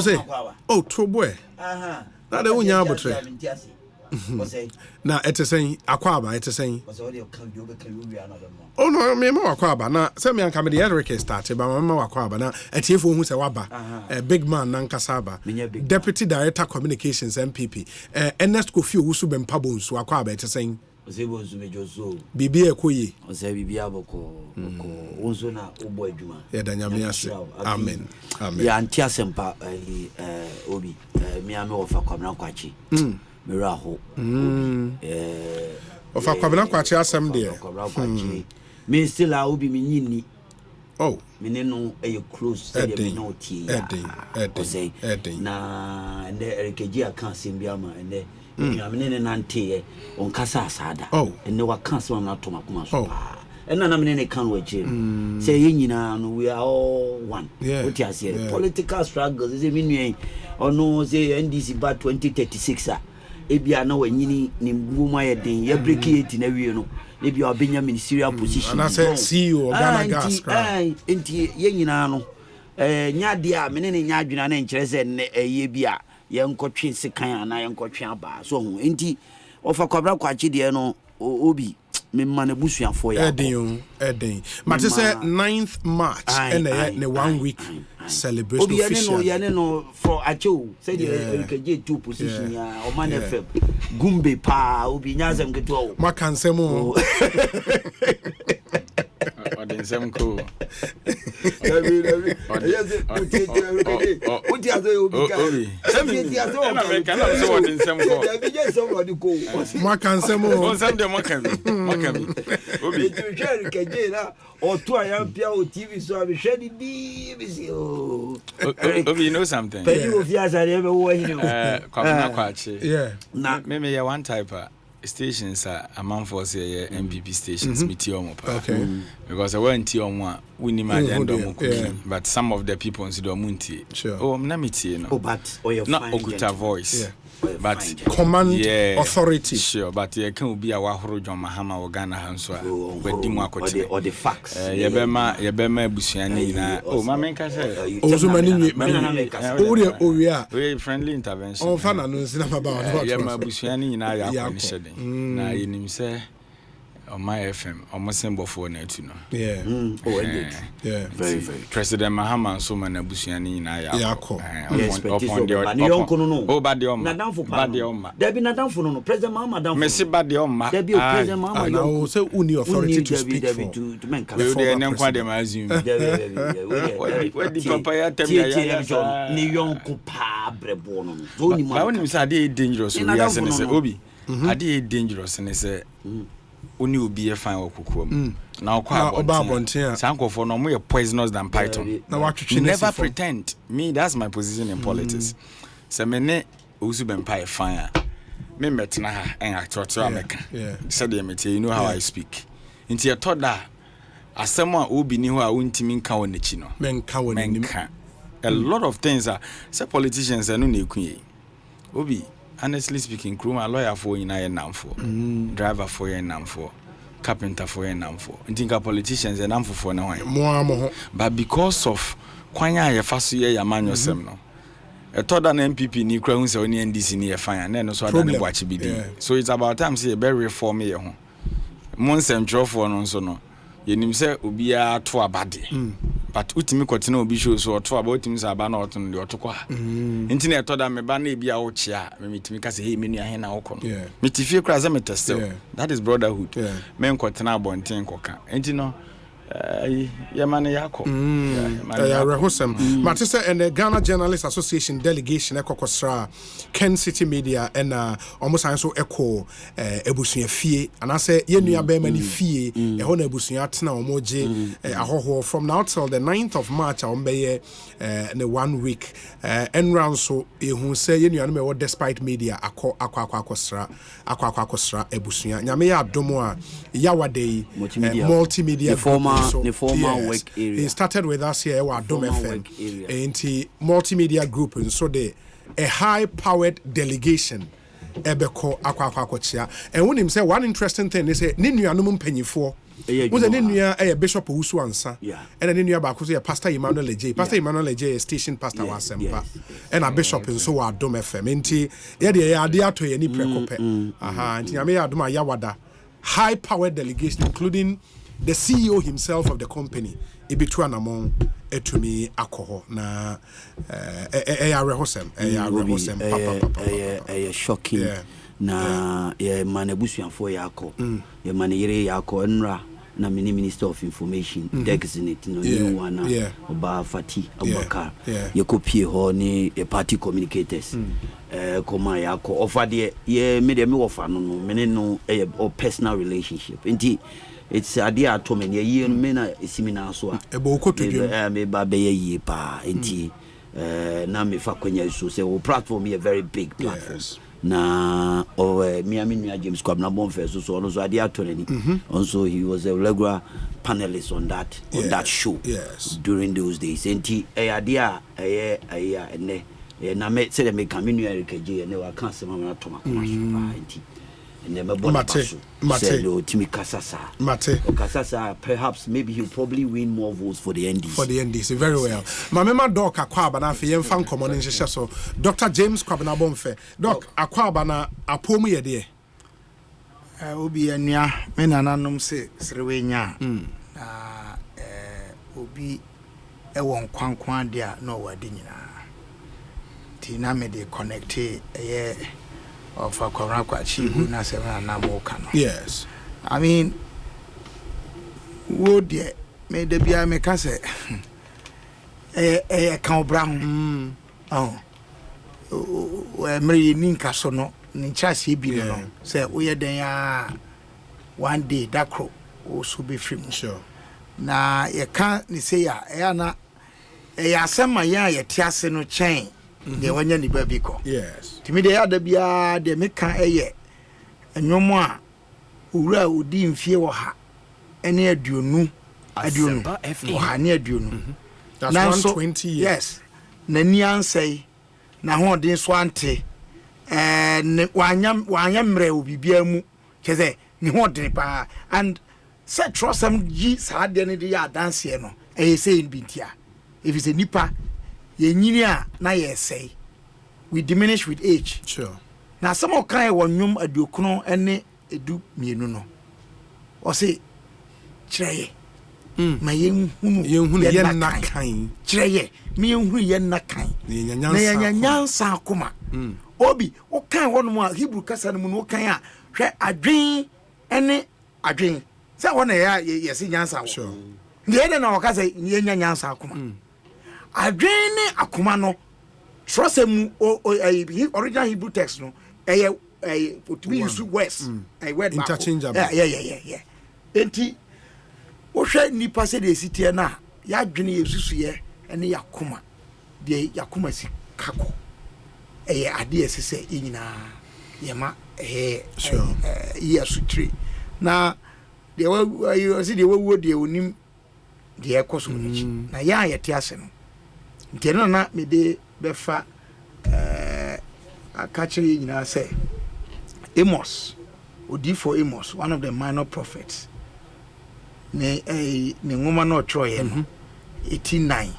say, oh, true boy. Now they won't have Now, it's a saying, Aquaba, it's a saying. Oh, no, me more Aquaba. Now, some young comedy Eric started by my mama Aquaba. Now, a chief who's a Waba, a big man, Nankasaba, Deputy Director Communications MPP, Ernest Kofi, who's been Pabos, Aquaba, it's a saying. Bibi Ekoyi. Amen. Amen. Ya antia sempa obi me ame ofa kwamna kwachi. Miraho. Ofa kwamna kwachi asem de. Me still a obi me nyini. Oh. Me ne no close say me no tie. Edin. Na ende erekeji aka asem bi ama ende nyamene nante on kasa asada ene wa kanse on atoma kuma so pa ena na mene kan waje say yenyina no we are all one what you say political struggles is mean ono say NDC ba 2036 ebia na wanyini ni mbuma ye den ye break it na wie no ebia obenya ministerial position and I say CEO Ghana Gas enti yenyina no nyade a mene ne nyadwena na nkyere se ne eye bia yenkotwe sekan ana yenkotwe aba so ho enti ofa kwabra kwachi de no obi me man busuafo ya edin but say 9th March and the 1 week celebration obi yane no for acho say the LKJ 2 position ya o man FM gumbe pa obi nyazem keto o makansem o Odensem ko. Yes, uti azo obi ka. Uti azo. Na me kana so odensem ko. Ya bi je somebody ko. Makansem o. Onsem de makabi. Obi tu share keje na o to ayampia o TV so abi share di bi si o. Obi, you know something? Pedi o fi azare be wo hin o. Kwamna kwachi. Yeah. Na me ya one type stations are among for say MPP stations meteor okay because I went to on we need my agenda but some of the people in the munti oh na metie no but or not okuta voice but command authority sure but you can be a wahoro John Mahama or Ghana hanso wedi mu akote or the facts ye be ma busuani na oh ma menka say ozumani we friendly intervention on fa na no nsi na baba ye ma busuani na ya ko ni shede na yenim say on my FM almost symbol for na tu no yeah very President Mahama so man abusuani na ya ko upon the oh bad your ma there be nadamfo no President Mahama damfo Messi bad your ma there be President Mahama you say uni authority to speak for to men can we dey nkwa dem assume we di papa ya tem ya ni yonko pa brebo no so ni ma woni say dey dangerous we ya say obi ade dangerous ne say oni obi e fan okukuam na okwa sankofo no mo ye poisonous than python na watwetwe never pretend me that's my position in politics se me ne osu bempa e fan a me metna ha en actor ameka said dey metie you know how I speak nti e toda asem a obi ni ho a wontimi nka wonachi no menka a lot of things are say politicians no na ekun obi honestly speaking, crew my lawyer for in I for driver for in for carpenter for in for and think politicians and for no one. But because of kwanya ya faso ya man yosem no. A thought an MPP ni kra hu se oni NDC ni e fine and then so I don't watch bidi. So it's about time say be reform ye ho. Monsem trofo no so no. Yenim se obi a to abade. But utimi kwatena obi show so to about him say aba na oto no de otokwa nti na eto da me ba na e bia wo chia me mitimi ka say hey menu ahe na wo kono mitifie kra za metestel that is brotherhood men kwatena abonten koka nti no Yamane Yako. Matisa and the Ghana Journalists Association delegation Ekokosra, Ken City Media and almost also echo Ebusunya Fie and I say Yenu Abemani Fie a Hona Ebusunya Tina Omoje Ahoho from now till the 9th of March Ombeye the 1 week and round so who say Yenu Anime despite media Aquakosra Ebusunya Nyame Domoa Yawade multimedia the former work area. He started with us here at Dome FM. And the multimedia group and so a high-powered delegation Ebeko Aquaquachia. And when him say one interesting thing, they say Ninu Anumum Penny for was an India a bishop who was ansa and an India back was a pastor Emmanuel J. Pastor Emmanuel J. Station pastor was sempa and a bishop in so are dome FM. Inti, the idea to any precope. Aha, and Yamea Duma Yawada. High powered delegation, including the CEO himself of the company. Ibituan among etumi alcohol na rehosem shocking na ye manebusuanfo yako ye maneyere yako enra na minister of information designate no new one oba fati abubakar ye kopie ho ni ye party communicators koma yako offer de ye me offer no me no personal relationship nti it's a dear to me ye mena seminar so me ba be ye pa nti na me fa kwanya so say o platform a very big platform na me James Kwabna Bonfest so also dear to ni also he was a regular panelist on that show during those days nti dear ene na me say me kaminu RKG ene wa kan se mama to makoma so nti Mate. Perhaps maybe he'll probably win more votes for the NDC. For the NDC, very well. My member Doc Akwabana for yen fan common in so Dr. James Kwabena Bonfe. Doc Akwabana apomu ye de. Obi ania me nananom se srewenya obi won kwankwan de a no wadi nyina. Ti na me de connect of a Korakwachi, na seven Namokano. Yes. I mean, would ye made the beer make us a cow brown? Oh, where Mary Ninka sono, Ninchasi be say, we are there one day that crow also be free. Sure. Now, you can't say, Ayana, a summer ya, a tiasino chain. The one you baby call. Yes. To me, the other bia the make a year. And no more. Ura would dim fear her. Any adunu. Adunu. Near dunu. That's 120 years. Yes. Nanian say, na one din swante. And wanyamre will be biamu. Chese, ni one pa. And said trust some G's had any day dance here no. And say in Bintia. If it's a nipa. Yenyinia na ye say we diminish with age. Sure. Now some of kind one nyum aduokno ene edu mienu no. O say chireye. Ma yenhunu yen na kan. Chireye me yenhunu yen na kan. Na yenyansa akoma. Obi o kan wonu a Hebrew kasa no mu no kan a hwe adwen ene adwen. Say wona ya yesi nyansa wo. Sure. Ndiye na o kasa yenyansa akoma. Adwene akoma no trosemu original Hebrew text no to be used words word interchangeable. Yeah. Enti wo hwe nipa se de sitie na ya adwene yesusu ye ene yakoma de yakoma si kako ade esese enyina yema yesu tree na de wa si de wo de onim de ekoso nichi na ya yete ase no Nkeno na me de befa akachiri nyina say Amos odi for Amos, one of the minor prophets ne ngoma no troye no 89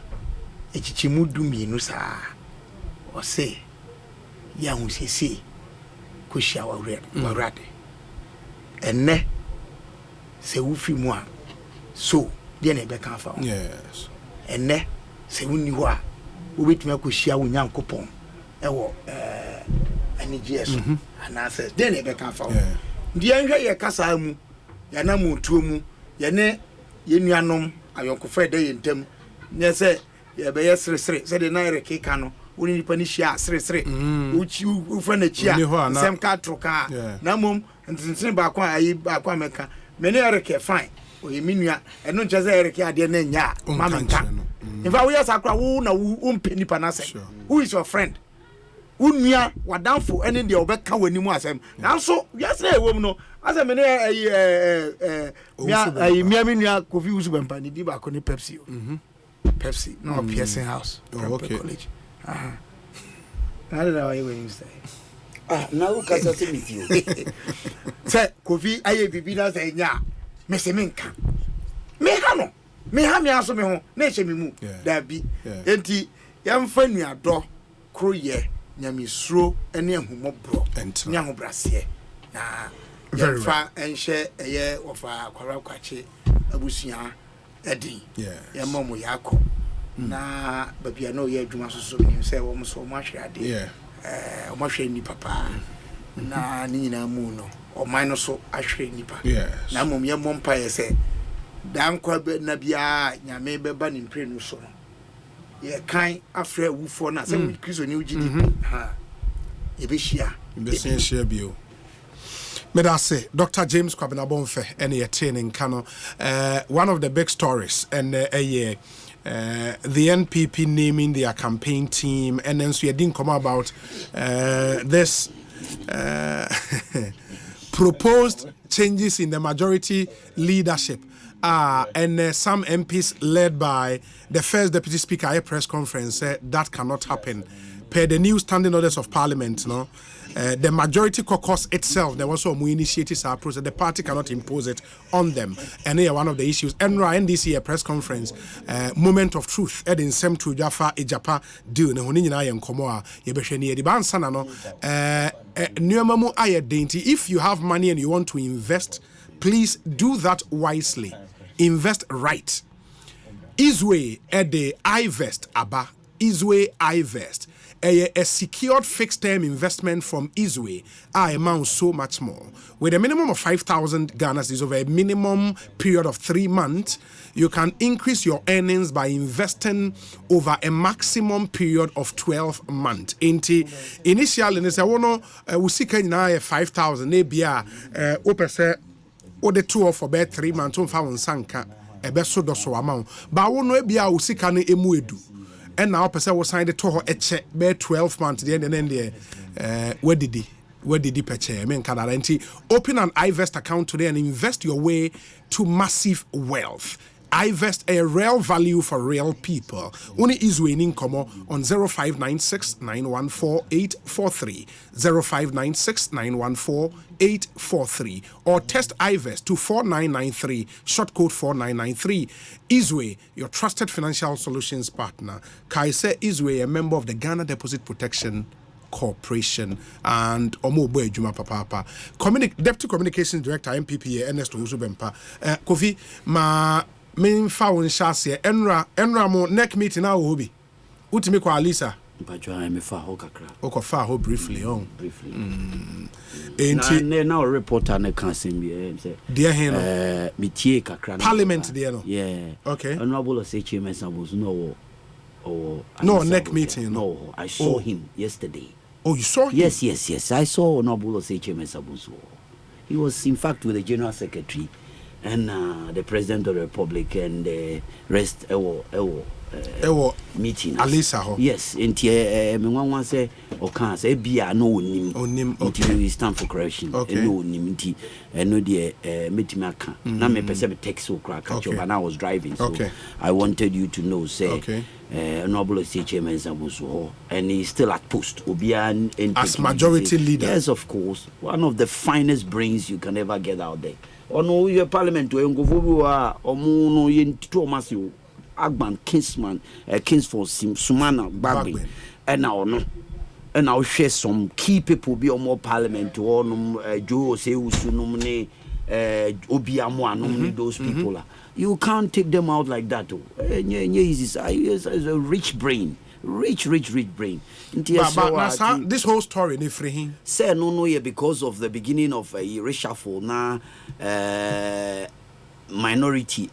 echichimu dumienu saa o say ya husese koshia warade enne se wufi mu a so de na be kan fa yes enne se woni ho a wo betuma koshia wo nyankopon ewo NDCs ana se de na be kan fa ndi anhwe ye kasa mu ya na mu tuo mu ye ne ye nuanom ayonkofa de ye ntam ne se ye be ye sere se de na ereke ka no woni nipa ni hia sere uchi ufa na chia sem ka troka na mom ntintin ba kwa ayi ba kwa meka me ne ereke fine o ye minua eno nche se ereke ade na nya mama nka in fact we asakra wo na wo mpe nipa na se who is your friend unua wadanfo ene de obeka wanimu asem nanso wiase na ewom no asem ne miamia kofi usu bampa ni di ba ko ni Pepsi Pepsi no Pearson House college I don't know what you say now kasa se meet you say kofi aye bibi na say nya me se menka me ha no me ha me aso me ho na eche me mu da bi enti yamfa nuado kroye nyamesuro ene ahumobro nya ho brase na yamfa enhye eye ofa kwara kwache abusua edi yammo yakọ na babia no ye adwuma soso nim se wo so mo ahwe ade o mo hwe ni papa na ni nyina mu no o man no so ahwe nipa na mom ye mompa ye se dan kwa na bia nyame beba ni mpre no so ye kan afre wufo na se Kristo ni ugidi ha ye be shia bio me da say Dr. James Kwabena-Bonfe and ye training kano one of the big stories and the NPP naming their campaign team, and then so you didn't come about this proposed changes in the majority leadership. And some MPs led by the first deputy speaker at a press conference said that cannot happen. Per the new standing orders of parliament, no, the majority caucus itself, there was some initiatives are process. The party cannot impose it on them. And here one of the issues. NDC a press conference, moment of truth. Ed in sem to Jaffa Ejapa do ne honi nyina ye nkomo a ye behwe ne ye ban sana no nneoma mu aye denti. If you have money and you want to invest, please do that wisely. Invest right. Iswe ede iVest aba. Iswe iVest. A secured fixed-term investment from Iswe amounts so much more. With a minimum of 5,000 Ghana cedis over a minimum period of 3 months, you can increase your earnings by investing over a maximum period of 12 months. Initially, they say, we see 5,000, maybe the 2 for about 3 months, sanka, a best so amount. But I won't be able to see emuedu. And now person was signed to her a check by 12 months the end there where did he purchase? I mean open an iVest account today and invest your way to massive wealth. iVest a real value for real people. Only is winning come on 0596 914 843 0596 914 843 or test iVest to 4993 short code 4993. Iswe, your trusted financial solutions partner. Kaise Iswe, a member of the Ghana Deposit Protection Corporation and Omobo Ejuma Papa. Deputy Communications Director MPP Ernest Ozubempa. Kofi ma main found Shasia Enra mo neck meeting now hobi. Utimi kwa Alisa. Mpachwa me fa ho kakra. Okofa ho briefly on. Briefly. Now reporter na kan sembi say. Dear hen metie kakra. Parliament there no. Yeah. Okay. Honorable say chairman Sabos no neck meeting. No, I saw him yesterday. Oh, you saw him? Yes. I saw Honorable say chairman Sabos. He was in fact with the General Secretary and the President of the Republic and the rest meeting. Alisa ho. Yes, me wan say o kan say bia no onim. Okay. We stand for correction. Okay. No onim nti no de meeting aka. Na me pese me text o crack catch up and I was driving so I wanted you to know say Honorable Chairman Zabuso and he's still at post. As majority leader. Yes, of course. One of the finest brains you can ever get out there. Ono your parliament to ngovu wa omu no yento masio Agban Kingsman Kingsford Sumana Bagbe and now share some key people be on more parliament or Joe say usumne Obiamo and those people. You can't take them out like that. It's a rich brain. Rich brain. But this whole story they free him. Say no because of the beginning of a reshuffle now majority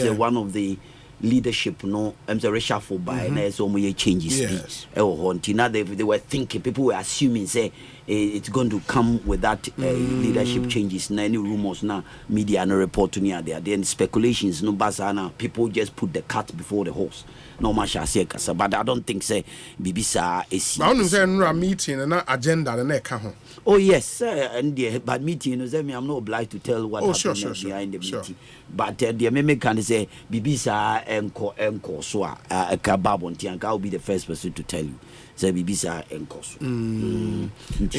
one of the leadership no the reshuffle by and so many changes now they were thinking people were assuming say it's going to come with that leadership changes now any rumors now media no report near there then speculations no basana people just put the cart before the horse no masha say kasa but I don't think say bibisa is I don't say no meeting and agenda and ka ho. Oh yes and the but meeting you say me I'm not obliged to tell what happened behind the meeting but the meme can say bibisa enko so a kababonti and I'll be the first person to tell you say bibisa enko so in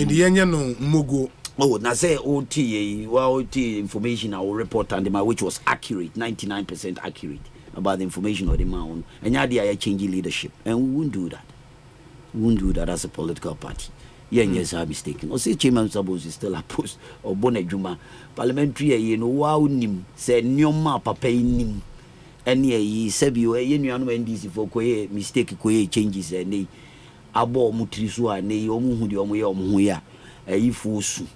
the enya no mogo Oh, now say OT information I will report on them, which was accurate, 99% accurate about the information of the man. And now they are changing leadership, and we won't do that. We won't do that as a political party. Yes, I'm mistaken. Or say Chairman Sabos is still a post or Bonajuma parliamentary. You know, wow, nim said Nyoma Papa nim. And ye said you NDC for mistake changes and they abo mutrisua ne omuhu de omu ya ifusu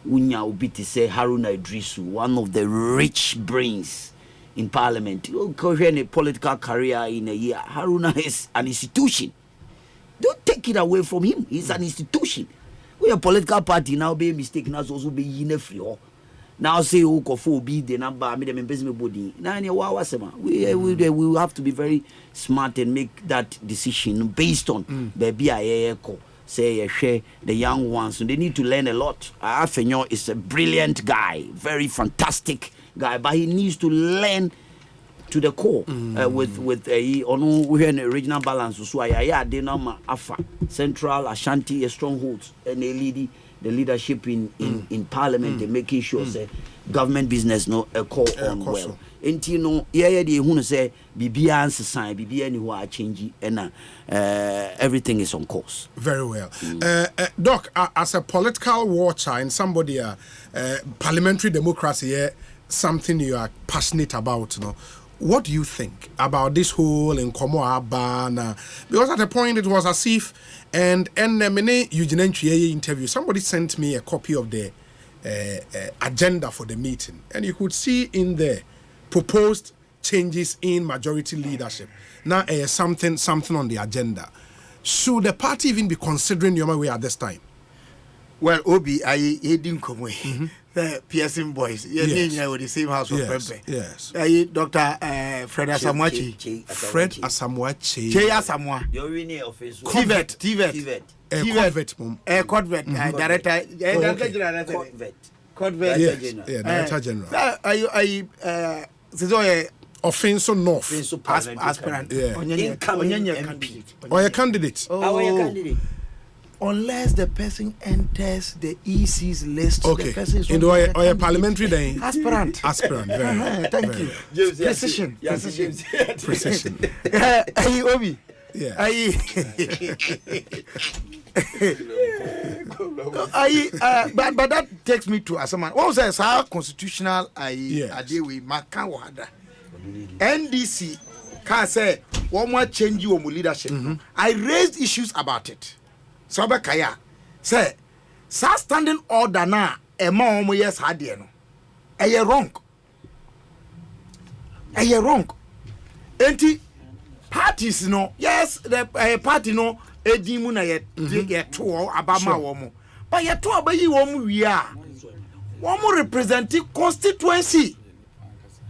unya obiti say Haruna Idrisu, one of the rich brains in parliament. You a political career in a year. Haruna is an institution. Don't take it away from him. He's an institution. We a political party now be mistaken as also be in a free. Now say who kofo be the number I mean the body. Now we will have to be very smart and make that decision based on baby echo. Say share the young ones. So they need to learn a lot. Afenyo is a brilliant guy, very fantastic guy, but he needs to learn to the core with a we have an original balance. So I they know Afa Central Ashanti strongholds and they lead the leadership in parliament and making sure say government business no call on well. And you know, they who say BBA and society, BBA who are changing and everything is on course. Very well. Doc, as a political watcher and somebody, parliamentary democracy, something you are passionate about, you know. What do you think about this whole Nkomo Abana? Because at a point it was as if, and many Eugene interview, somebody sent me a copy of the agenda for the meeting, and you could see in there proposed changes in majority leadership. Now, something on the agenda. Should the party even be considering your way at this time? Well, Obi, I didn't come away. The Pearson boys, yes. With the same house of Pepe. Yes. Dr. Fred Asamoah. Fred Asamoah. Che Asamoah. You're really office. TVET. Corvette. Director. Corvette. Yes. Director General. Offense North. Aspirant. Candidate. Or a candidate. Unless the person enters the EC's list, okay. The person is or a parliamentary day. Aspirant. Very, thank you. James, Precision. Hey, Obi. Yeah. But that takes me to Asaman. What was our constitutional idea with Makawada? NDC can say one more change your leadership. I raised issues about it. So Kaya say standing order na omo yes hadie no wrong enti parties no yes the party no edimu na ye to abama wo mo but ye to abayi wo mo wi a wo mo represent constituency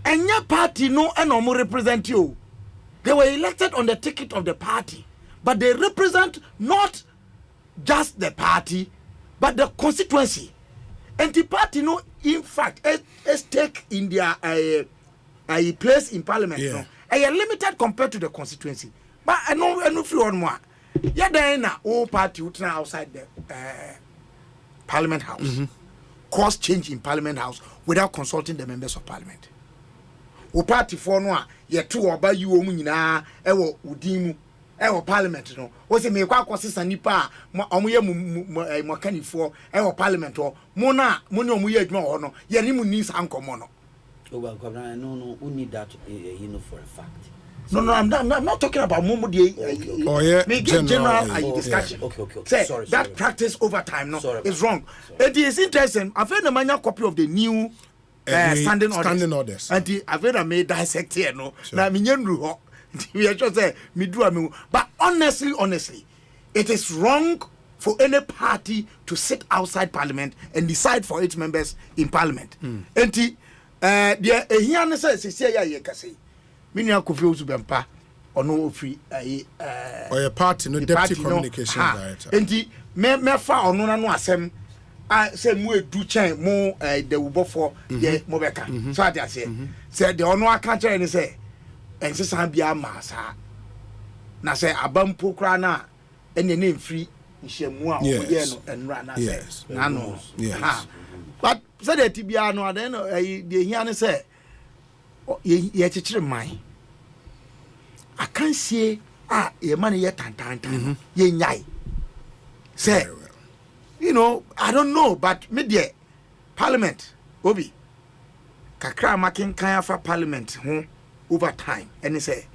enya party no and omo represent you. They were elected on the ticket of the party, but they represent not just the party, but the constituency. And the party, no, in fact, a stake in their a place in parliament. Yeah. No, a limited compared to the constituency. But I know if you want more. Yeah, then all party would now outside the parliament house. Cause change in parliament house without consulting the members of parliament. O party for no, ye two or by you omuna, ewo udimu. Parliament no was me kwa kwasisa nipa omoye makanifo parliament o mo na mo ne omoye adwuma ho no ye ni mu ni sankomo no no we need that you know for a fact. No, I'm not talking about Momo general discussion. Okay. Say sorry. That practice over time is wrong. It is interesting. I've heard a manual copy of the new standing orders. And I've heard I may dissect here no. Na minyenru we are just say but honestly, it is wrong for any party to sit outside parliament and decide for its members in parliament. Enti there here na say ya kase. Me nua Kofi Osubempa ono free or a party no deputy communication director. Enti me fa ono na no asem say mu edu chen mu the wubofo ye mobeka. So I say the ono aka kire ni say and say Sambia Massa. Na say Abampo Crana and the name free nhyiamu a Yes. oye no enra na say Yes. na no Yes. ha but say that tibia no aden no the hia ne say ye chichire man akansie ye man ye tantantan ye nyai say Very well. you know I don't know but me there parliament obi kakra making kan afa parliament ho over time and say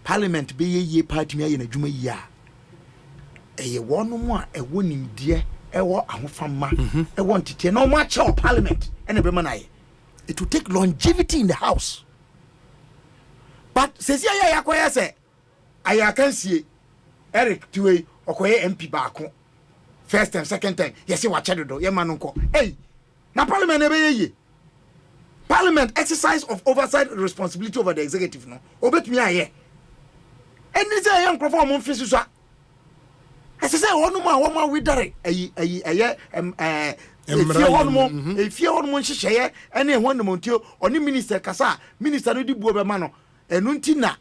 parliament be ye party me ye na dwuma yi a eye wono mo a ewo nimdie ewo ahofama ewo ntete na o ma che parliament ene be ma it will take longevity in the house but says ya yakoya say aya kansie Eric Tuwe okoye MP baako first time second time yes wa chedo ye ma no nko hey na parliament e be ye parliament exercise of oversight responsibility over the executive no obetumi aye eni say young crofo mo mfisi so ese say wonu ma wo ma we dare ayi efie wonu mo nhyehyeye ene ehonu mo ntio oni minister kasa minister no di buo be ma no enu ntina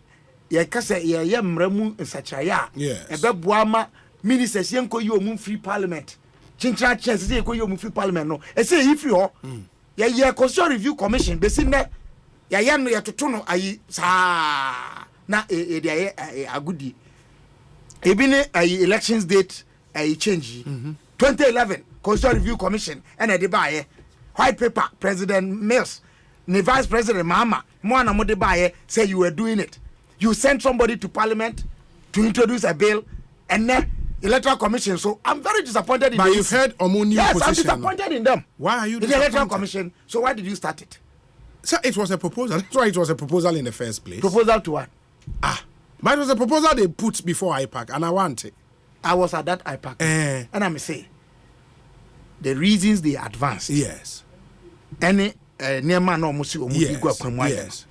ye kasa ye mramu nsachaya ebe buama minister sie nko yi omu free parliament chinchira chance say nko yi omu free parliament no ese yi free ho ye constitutional review commission be sin na ye no ye toto no ayi sa na e de agudi ebi ne ayi elections date ayi change 2011 constitutional review commission and e de ba white paper president Mills the vice president Mama mo na mo de ba say you were doing it you sent somebody to parliament to introduce a bill and then electoral commission so I'm very disappointed in but you've heard Omoni yes position. I'm disappointed in them. Why are you in the electoral commission so why did you start it? So it was a proposal. That's why it was a proposal in the first place. Proposal to what? But it was a proposal they put before IPAC and I want it. I was at that IPAC and I'm say the reasons they advanced Yes. any near man no musi Yes.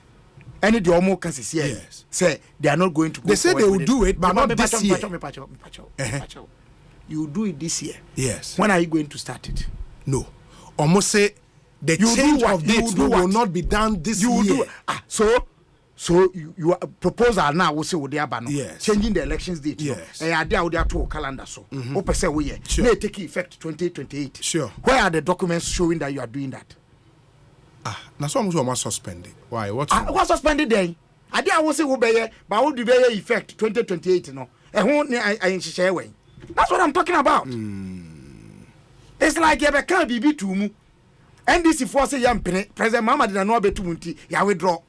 any the omo can say say they are not going to go. They said they will do it, but not this year. You will do it this year. Yes. When are you going to start it? No. Almost say the change of dates will not be done this year. Do so you proposal now will say yes. changing the elections date. Yes. And idea would have to calendar so. Say we sure. may take effect 2028. Sure. Where are the documents showing that you are doing that? Now some was suspended. Why? What's suspended then? Idea will say we be but would be effect 2028 no. And who I share way. That's what I'm talking about. It's like you can't be to mu. NDC force yam President Mama did not be to munti. Ya withdraw.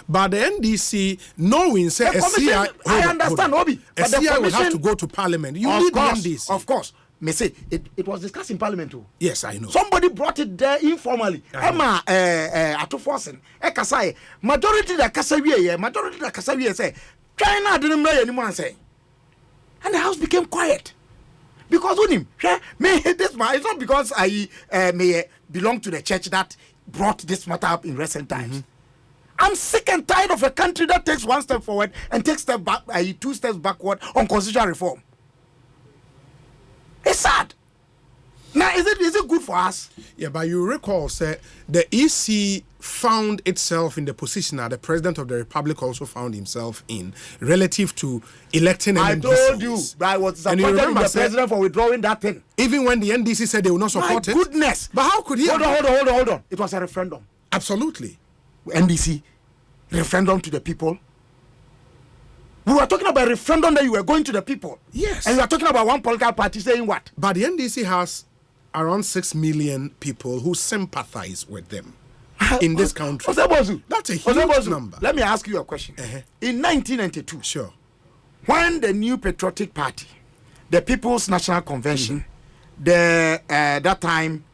But the NDC knowing say I understand Obi. But the commission will have to go to parliament. You need the NDC. Of course. Me say it was discussed in parliament too. Yes, I know. Somebody brought it there informally. Emma ato forcing. Ekasai majority da kasawie say China didn't know anyone say. And the house became quiet. Because on him, me this man, it's not because I may belong to the church that brought this matter up in recent times. I'm sick and tired of a country that takes one step forward and takes step back, 2 steps backward on constitutional reform. It's sad. Now, is it good for us? Yeah, but you recall, sir, the EC found itself in the position that the President of the Republic also found himself in relative to electing NDCs. I told you, but I was disappointed in the President for withdrawing that thing. Even when the NDC said they will not support it. My goodness. But how could he? Hold on. It was a referendum. Absolutely. NDC, referendum to the people. We were talking about a referendum that you were going to the people. Yes. And you are talking about one political party saying what? But the NDC has around 6 million people who sympathize with them in this country. That's a huge number. Let me ask you a question. In 1992, sure, when the new patriotic party, the People's National Convention, the that time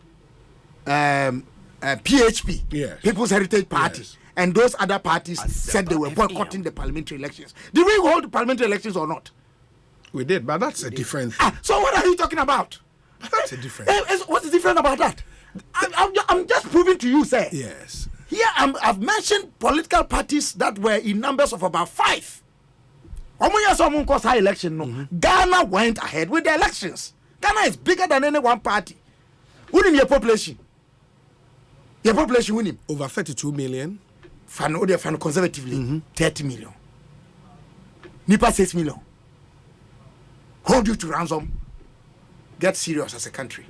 PHP, yes. People's Heritage Party, yes. and those other parties said they were boycotting the parliamentary elections. Did we hold the parliamentary elections or not? We did, but that's a different thing. So what are you talking about? That's a different What's different about that? I'm just proving to you, sir. Yes. Here I've mentioned political parties that were in numbers of about 5. High election, no. Ghana went ahead with the elections. Ghana is bigger than any one party. Within your population. Your population winning. Over 32 million. Fan conservatively, 30 million. Nipa 6 million. Hold you to ransom, get serious as a country.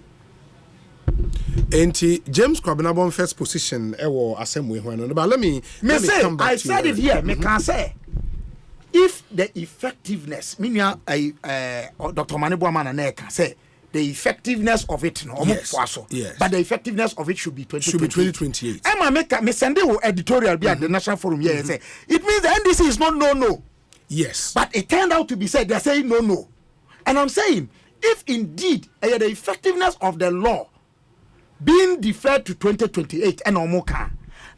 Enti James Kwabena first position ewo assembly when but let me say come back I to said you. it here me can say if the effectiveness Dr. Maneboaman and can say the effectiveness of it no yes. but the effectiveness of it should be 2028. Emma make me send you editorial be at the National Forum here say it means the NDC is not no. Yes. But it turned out to be said they're saying no. And I'm saying if indeed the effectiveness of the law being deferred to 2028 and Omoka,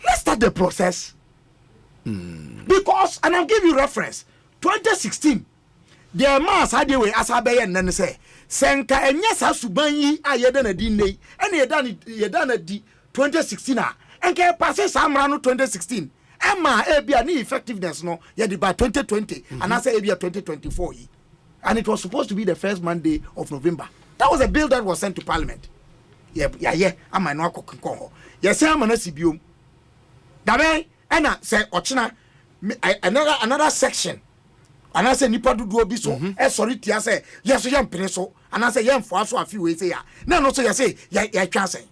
let's start the process. Because, and I'll give you reference, 2016, the mass had the way as I and then say, Senka and yes, Subanyi, I had done a dinner, and he had done a 2016, and can pass some round 2016. Emma, any effectiveness, no, yet by 2020, and I say 2024. And it was supposed to be the first Monday of November. That was a bill that was sent to Parliament. Yeah, I might not call. Yes, I'm an SCBU. Dabe, and I say, Ochina, another section. And I say, Nipa do be so. Sorry, I say, yes, young Peneso. And I say, young for us a few ways here. No, so you say, yeah, can't say.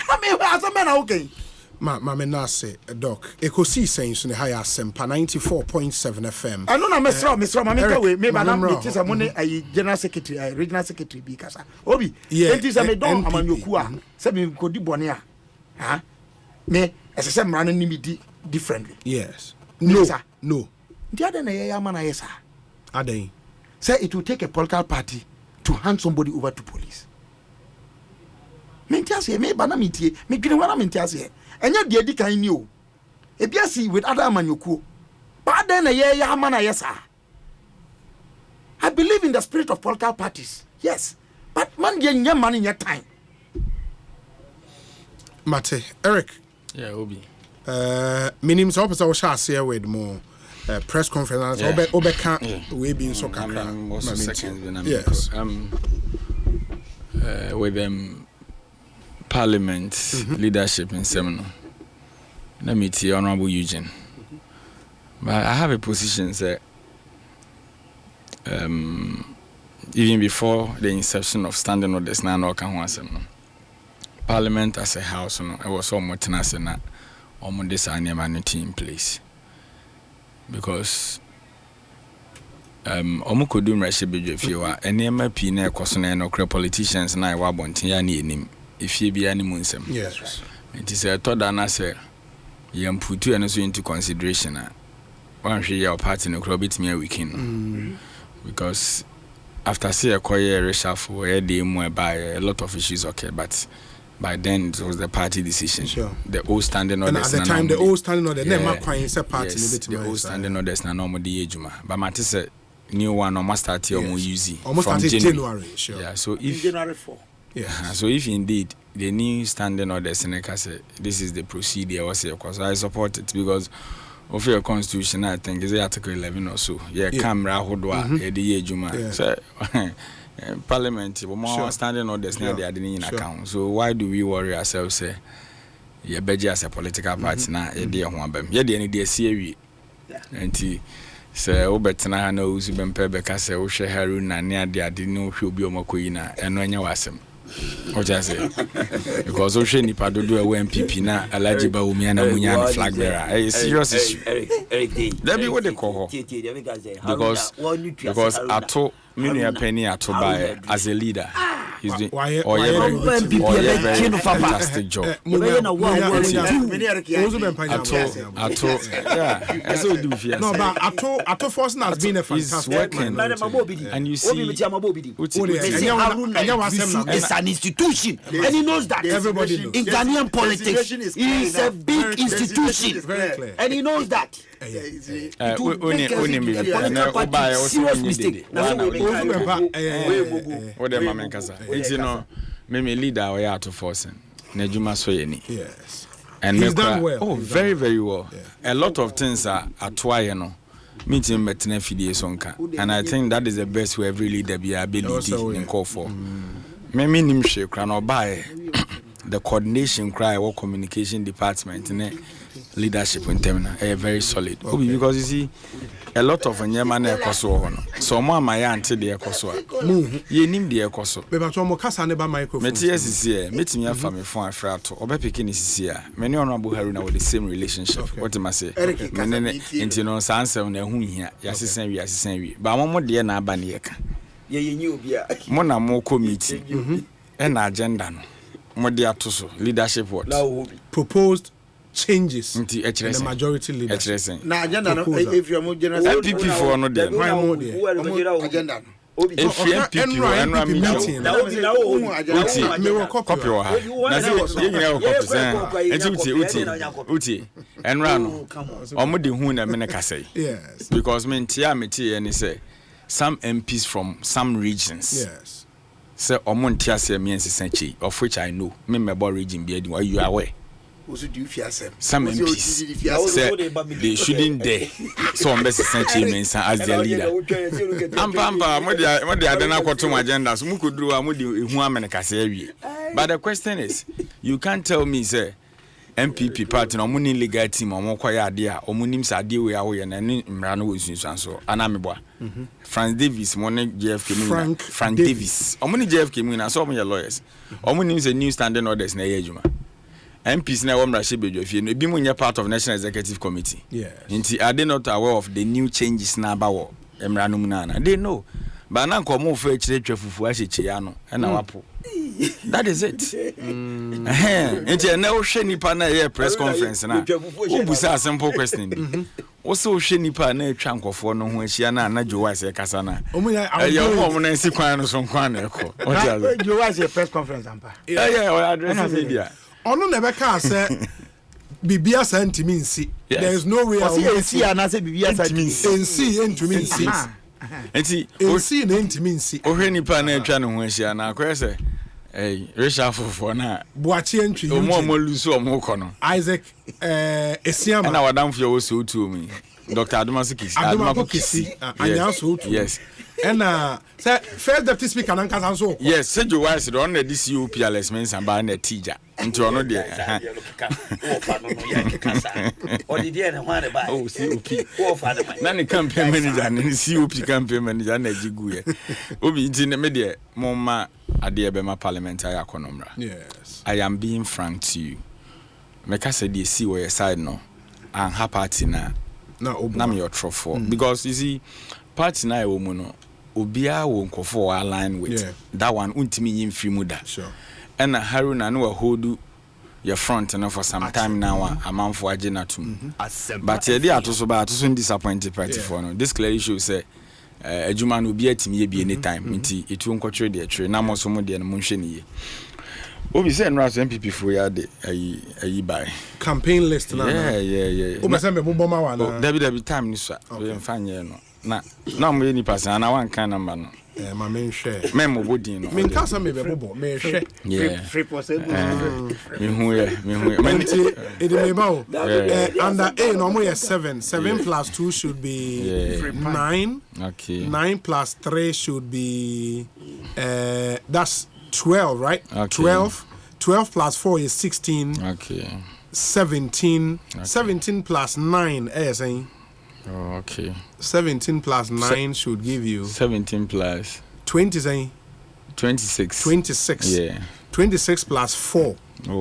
I mean, as a man, okay. Ma say, Doc, Ekosiisen in the higher Sempa 94.7 FM. I know, Mr. Mamika, maybe I'm not a money, a general secretary, regional secretary, because Obi, it is a medon among your kua, 7 could do bonia. Huh? Me, as I said, running me differently. Yes. No. The other man, sir. Are they? Say it will take a political party to hand somebody over to police. Mintias me banamiti, me green one mintias. And yet the editor I knew. If you see with other manuku, but then a man, yes, sir. I believe in the spirit of political parties, yes, but man, young man in your time. Mate, Eric. Yeah, Obi. Minim so opposite was share say with more press conference. Obeka we be so kakra. Yes. With them. Parliament leadership in Seminole. Let me tell you, Honorable Eugene. But I have a position that even before the inception of standing orders, Parliament as a house, it was almost almost this in place. Because omu could do if you are any MP no politicians na wa bontia ni enim. If you be any munsem. Yes. It is a thought that I say you put you into consideration. One share your party no club it me a weekend. Because after say a choir reshuffle where they more by a lot of issues okay, but by then it was the party decision. Sure. The old standing orders. And at the time the old standing orders never quite party. Yes, the old standing orders na normal the ejuma. But my say new one almost start here almost easy. Almost from January. Sure. Yeah, so if January 4. Yeah. So if indeed the new standing order Seneca say this is the procedure, because I support it because of your constitution, I think is Article 11 or so. Yeah, camera hodwa the ejuma. So Parliament, more standing orders now they are in account. So why do we worry ourselves? Say, yeah, beji as a political party na edi ehwabem. Yeah, the any see and say obetena na ozu bempe beka say wo hwe Harun na ne ade no hwe obi omakoyi na eno anya wasem. What I say? Because we shouldn't do a MPP na Alajiba Umiana Munyan flag bearer. A serious issue. That be what they call her. Because I told Minia Penny I to buy as a leader. He's doing fantastic job. I told no, but I told Forsen has been a fantastic working. And you see, it's an institution, and he knows that. Everybody knows. In Ghanaian politics, it's a big institution, and he knows that. Serious mistake. What the mama kasa? It's me leader we are to force. Nejuma so yeni. Yes. And he's done well. Oh, very very well. Yeah. A lot of things are atwhy meeting metne fidie sonka. And I think that is the best way every leader be ability in call for. Me nim hwe kra no buy the coordination cry or communication department leadership in terminal very solid. Because you see a lot of nyema na ekoso ho no so mo amaya ante de ekoso ye nim de ekoso be ba to mo kasa ne ba microphone meti asisi e metimi afa me phone afra to obepeke ni sisi a me ne ono Buhari na with the same relationship what am I say me ne enti no sansem na hu hia ya sesen wi ba mo de na aba ne yeka ye nyi obi a mo na mo committee e na agenda no mo de atoso leadership what proposed changes in the majority leadership. Na agenda no if you are general MPP for no there. Agenda no. If NPP meeting. Me will copy wa. Na say you nyina copy say. Uti. Enra no. Omo de hu na me ne kase. Yes. Because me ntia me tie ni say some MPs from some regions. Yes. Say omo ntia say me nsesa chi of which I know. Me mebo region be adi. You are aware. Some MPs say they shouldn't dare. So I'm best essentially as their leader. Ampampa, what they are done to my agenda. So could do but the question is, you can't tell me, say, MPP party no money legal team or more quiet idea or munim sadi we are and Mrano is so Anamiboa. Frank Davis, money JFK Frank Davis. Or money JFK Moon, I saw my lawyers. Or munim a new standing orders na Yejuma. MPs na wamra shebejo if you be munya part of National Executive Committee. Yes. Inti are they not aware of the new changes na bawo emranu munana? They know. But na nkomo fe chire twafufu ahyeche ya no na wapo. That is it. Inti na wo hwe nipa na ye press conference na. Wo busa a simple question. Wo se wo hwe nipa na atwa nkofo no ho ahia na Joe Wise kasa na. Omo na si kwan no so kwan na ekọ. Joe Wise press conference ampa. Yeah, we address media. Ono never can say bibia sentimi nsi. There is no way I will see and say bibia sentimi ntimi nsi. Enti nsi na ntimi nsi. Ohwe nipa na atwa no ho ahia na akwese say reshuffle for na boachi entwi. Omo lusu omo kọ no. Isaac Esiama. Na wadamfo wo so otu omi. Dr. Adumako Kisi. Anya so otu. Yes. And say first deputy speaker nan kasa so. Yes, say Joe Wise don na DCOP allesments and ba na teacher. Nti ono de oh COP na ne campaign manager ne COP campaign manager na jigu ye obi nti ne me de moma ade be ma parliamentary economra. Yes, I am being frank to you. Make say the see where side no and her party na me your for because you see party na e wo mu no obia wo nkofo align with that one untimi yin free muda. Sure. And Haruna no hold your front and for some time now a month for aginatum. But ye dear to so bad to disappointed party for no. This clearly shows say a Juman will be at me be any time. It won't control the tree. Now more so more than Munsheni. Obi say Ras MPP for ya de a buy campaign list now. Yeah. Obi say me boma wana. There time ni so. We fine no. Na mo any person na one kind number no. My main share. Memo body no. Me kasa me bebo me share. Free possible. Me hu. It may bow. Under A no more 7. 7 plus 2 should be 9. Okay. 9 plus 3 should be that's 12, right? Okay. 12 plus 4 is 16. Okay. 17. Okay. 17 plus 9 is saying. Oh, okay. 17 plus 9 should give you 17 plus 20 saying 26. 26. Yeah. 26 plus 4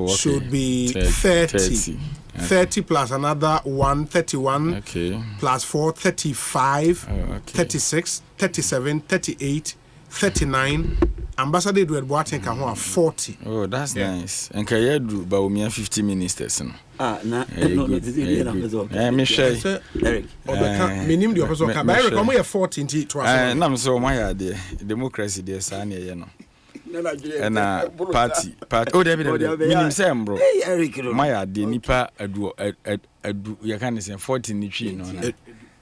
should be 30. 30 plus another 1, 31. Okay. Plus 4, 35. Okay. 36, 37, 38, 39. Ambassador Edward Boateng can have 40. Oh, that's nice. And can you do about 50 ministers? No, me share. Eric. Minim the opposite. But Eric, how many 40 into 12? I'm so my idea. Democracy, dear son, you know. And party. Oh, David, minim same, bro. Eric, my idea, nipa adu. You can't say 40 in the tree, no.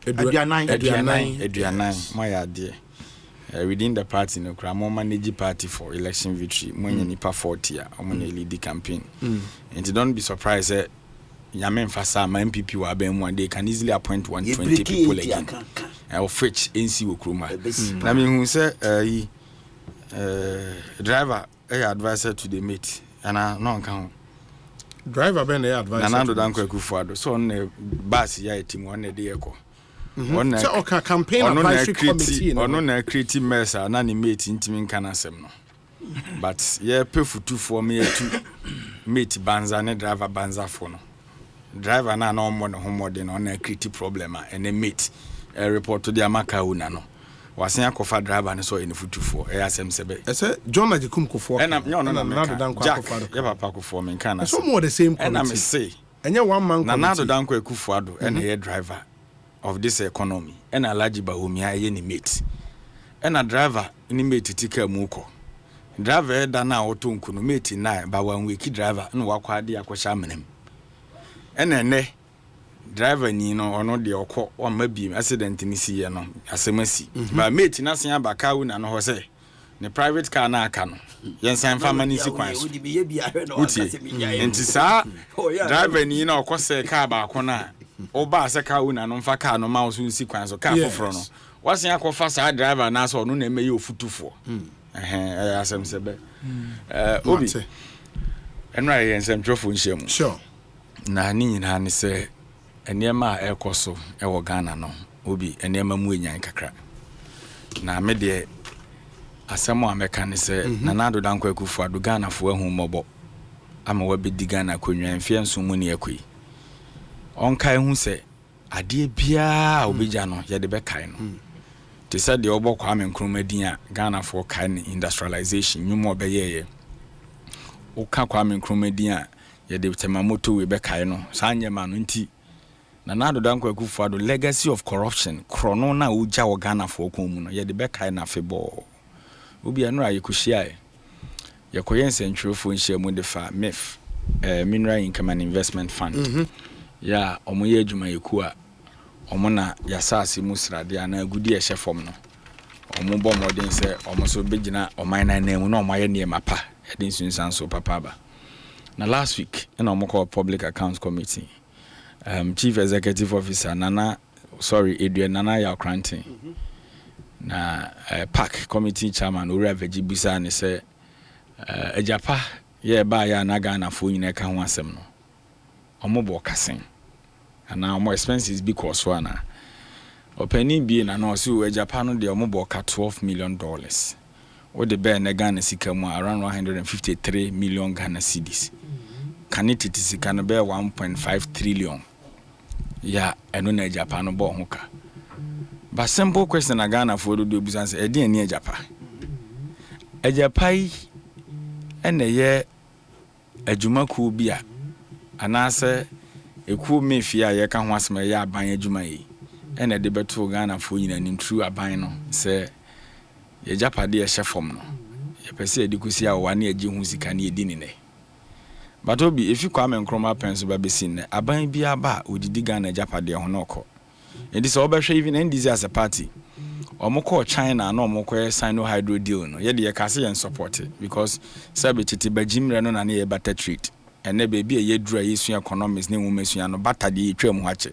Adrian, my idea. Within the party, no, more manage party for election victory. When nipa 40, I'm gonna lead the campaign. And don't be surprised that Yamen Fasa, my MPP, will be one day can easily appoint 120 people again. Of which NC will Kruma. I mean, who said, driver, advisor to the mate, and I no account. Driver, Ben, advisor. And I don't go for so on the bus, yeah, team 1 day ago. So okay, campaign advisory committee. Ono na create mess na ni mate intimi nkan asem no. But yeah, pay for 2 for me to mate banza ne driver banza for no. Driver na omo no homode no na create problem and then mate report to the amaka una no. Wasen akofa driver ne so ene futufo asem sebe. Say John Ajikum kofo. No Jack, akofado. Yeah papa kofo me nkan asem. So more the same committee. And I say enye one man committee. Nanado Danko Ekufuado and the driver of this economy and Alaji Bahumia ye ni mate. And a driver ni mate tika muko. Driver dana auto nkuno mate na ba 1 week driver no wakwa de akosha menem. Ene driver ni no ono de okọ o mabi accident ni si ye no asemasi. Ba mate na sen abaka wu na no ho se ne private car na aka no. Yensan fama ni si kwan so. Enti saa driver ni na okose car ba akona oba se car wu na no mfa car no ma so si kwan so car foforo no. Wasen akofa saa driver na so no na eme ye ofutufo. Asem sebe obi enra ye nsem trofo nhyiam sure na ni nyina ne se enema a ekoso e wo Ghana no obi enema mu enyan kakra na me de asem a meka ne se na Nado Danko Ekufuado Ghana fo ahu mobo ama wa bedi Ghana konwan fie nso mu ne akoi onkai hu se ade bia obija no ye de be kai no they said the obo Kwame Nkrumah din a Ghana for kind industrialization nyumo obeyeye uka Kwame Nkrumah din a ye de temamoto we be kai no sanyema no nti na Nado Danko Ekufuado legacy of corruption krono na uja wo Ghana for komu no ye de be kai na febo obi anura yekuhia ye koyense ntwerefo nhia mu de fa MEF Mineral Income and Investment Fund ya omoye adwuma yeku a omona yasase musrade ana agudi ehye fom no ombo modern se omoso begina omana na mu na omaye ne mapa edin sunsan so papa ba na last week na omoko public accounts committee chief executive officer Adrian Nana ya Krantin na park committee chairman Ura Vegibisa ne se ejapa ye ba ya na Ghana fo nyina ka ho asem no omobo kasen ana more expenses because so na openi bi na no so Japan no de omobo ka $12 million what the bear na Ghana sika mu around 153 million Ghana cedis kaniti sika no be 1.5 trillion ya eno na Japan no bo ho ka but simple question na Ghana for do business e dey na Japan ene ye adwuma ku bi a anase eku mefia ye ka ho asema ye aban adwuma yi ene de beto Ghana fo nyina nim true aban no se ye japade ye hyefom no ye pese edikusi a wa na agi hu sika na edi ne but obi efi Kwame Nkrumah penso ba besin ne aban bia ba odidi Ghana japade ho no ko edi so obehwe even NDCs as a party omoko China na omoko Sino hydro deal no ye de ye kase ye support it because sabetiti bajimre no na ne ye better treat ene baby ye dura yesu economics ne nwumesu no bata de twam ho ache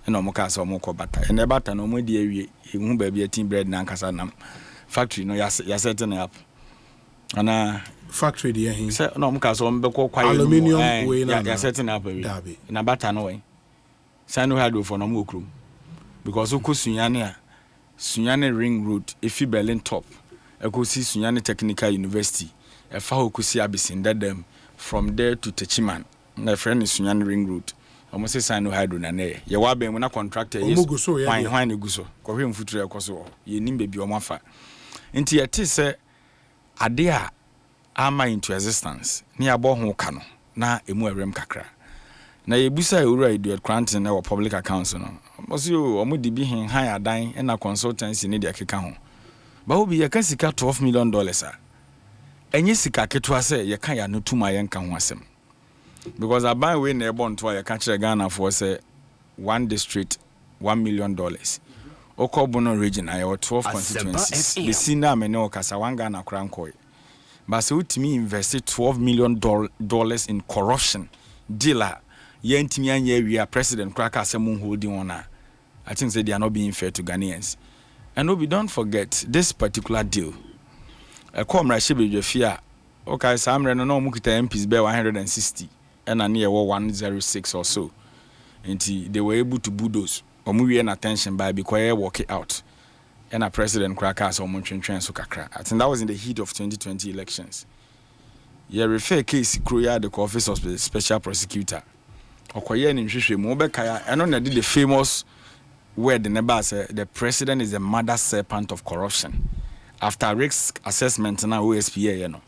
ene omoka asa omoko bata ene bata no modi awie ehu baby atin bread na nkasa nam factory no ya set na up ana factory de hin se no omoka so mbekọ kwa aluminium we na ya set na up na bata no we Sino hydro for no mo okrum because okosunyane Sunyane Ring Road efi Berlin top Ekosi Sunyane Technical University efa Okusi abisinda dem from there to Techiman na friend is Sunyane Ring Road almost Sino hydro na ne ye wa ben na contractor yes why ne guso ko hwe mfuturu ekoso ye nim bebi o mafa nti ye te se ade a ama into existence ni abo ho ka no na emu awrem kakra na ye busa ewura Edward Krantin na public accounts no Monsieur, omudi bi hin high adan na consultancy ne de akeka ho. Ba obi ye ka sika $12 million a. Enye sika keto ase ye kan ya no tuma ye nka ho asem. Because aban we na ebo nto ye ka kire Ghana for say one district $1 million. Okobono region aye 12 constituencies. The sina me no kasa wan Ghana kra nkoy. Ba se utimi invest $12 million in corruption dealer yentimi anya wi president kraka asem holding on. I think they are not being fair to Ghanaians. And we don't forget this particular deal. A comrade Shebe fear. Okay, some no mukita MPs bear 160 and a near 106 or so. And they were able to bulldoze omu we na attention by because work it out. And a president cracker so much so kakra. I think that was in the heat of 2020 elections. Yeah, refer case Kroya the office of the special prosecutor. Okoye in Shishwe Mobekaya, and on the famous word the neighbor said the president is the mother serpent of corruption. After risk assessment na OSPA, you know.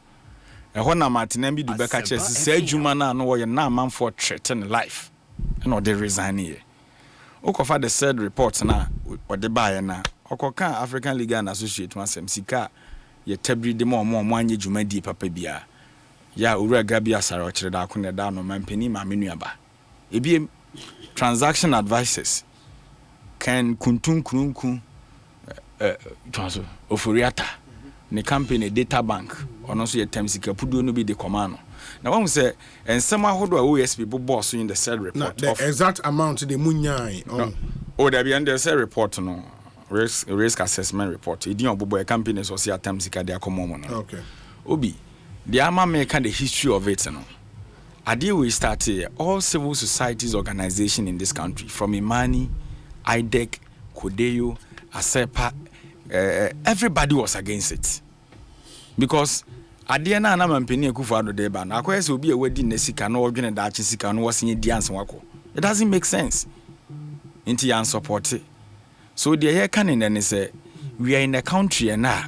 And when Martinembi Dubeka chess said Jumana no way na man for threaten life. And no they resign here. Okofa the said reports na or the buyer na. Okoka African League and Associate wansem sika ye tabri de mo anye dwumadi papa bia ya owura gabia sara okire da ko ne da no mampani ma menuaba ebiem transaction advisors can kuntun kunku twaso oforiata ne company data bank ono so ye tem sika pudo no bi de command na won say ensem ahodo a OSP boss in the said report the exact amount the munyai oh there be and the said report no risk assessment report idin obobo a company so see atam sika dia komo no okay obi the ama make the history of it no ade we started all civil societies organization in this country from Imani, IDEC, Kodeyo, Asepa, everybody was against it because ade na na mampeni Akufo-Addo dey ban akoye se obi e wadi na sika na odwene da achi sika no wasenye di anse wako it doesn't make sense inti yan support it. So the here can in say we are in a country and na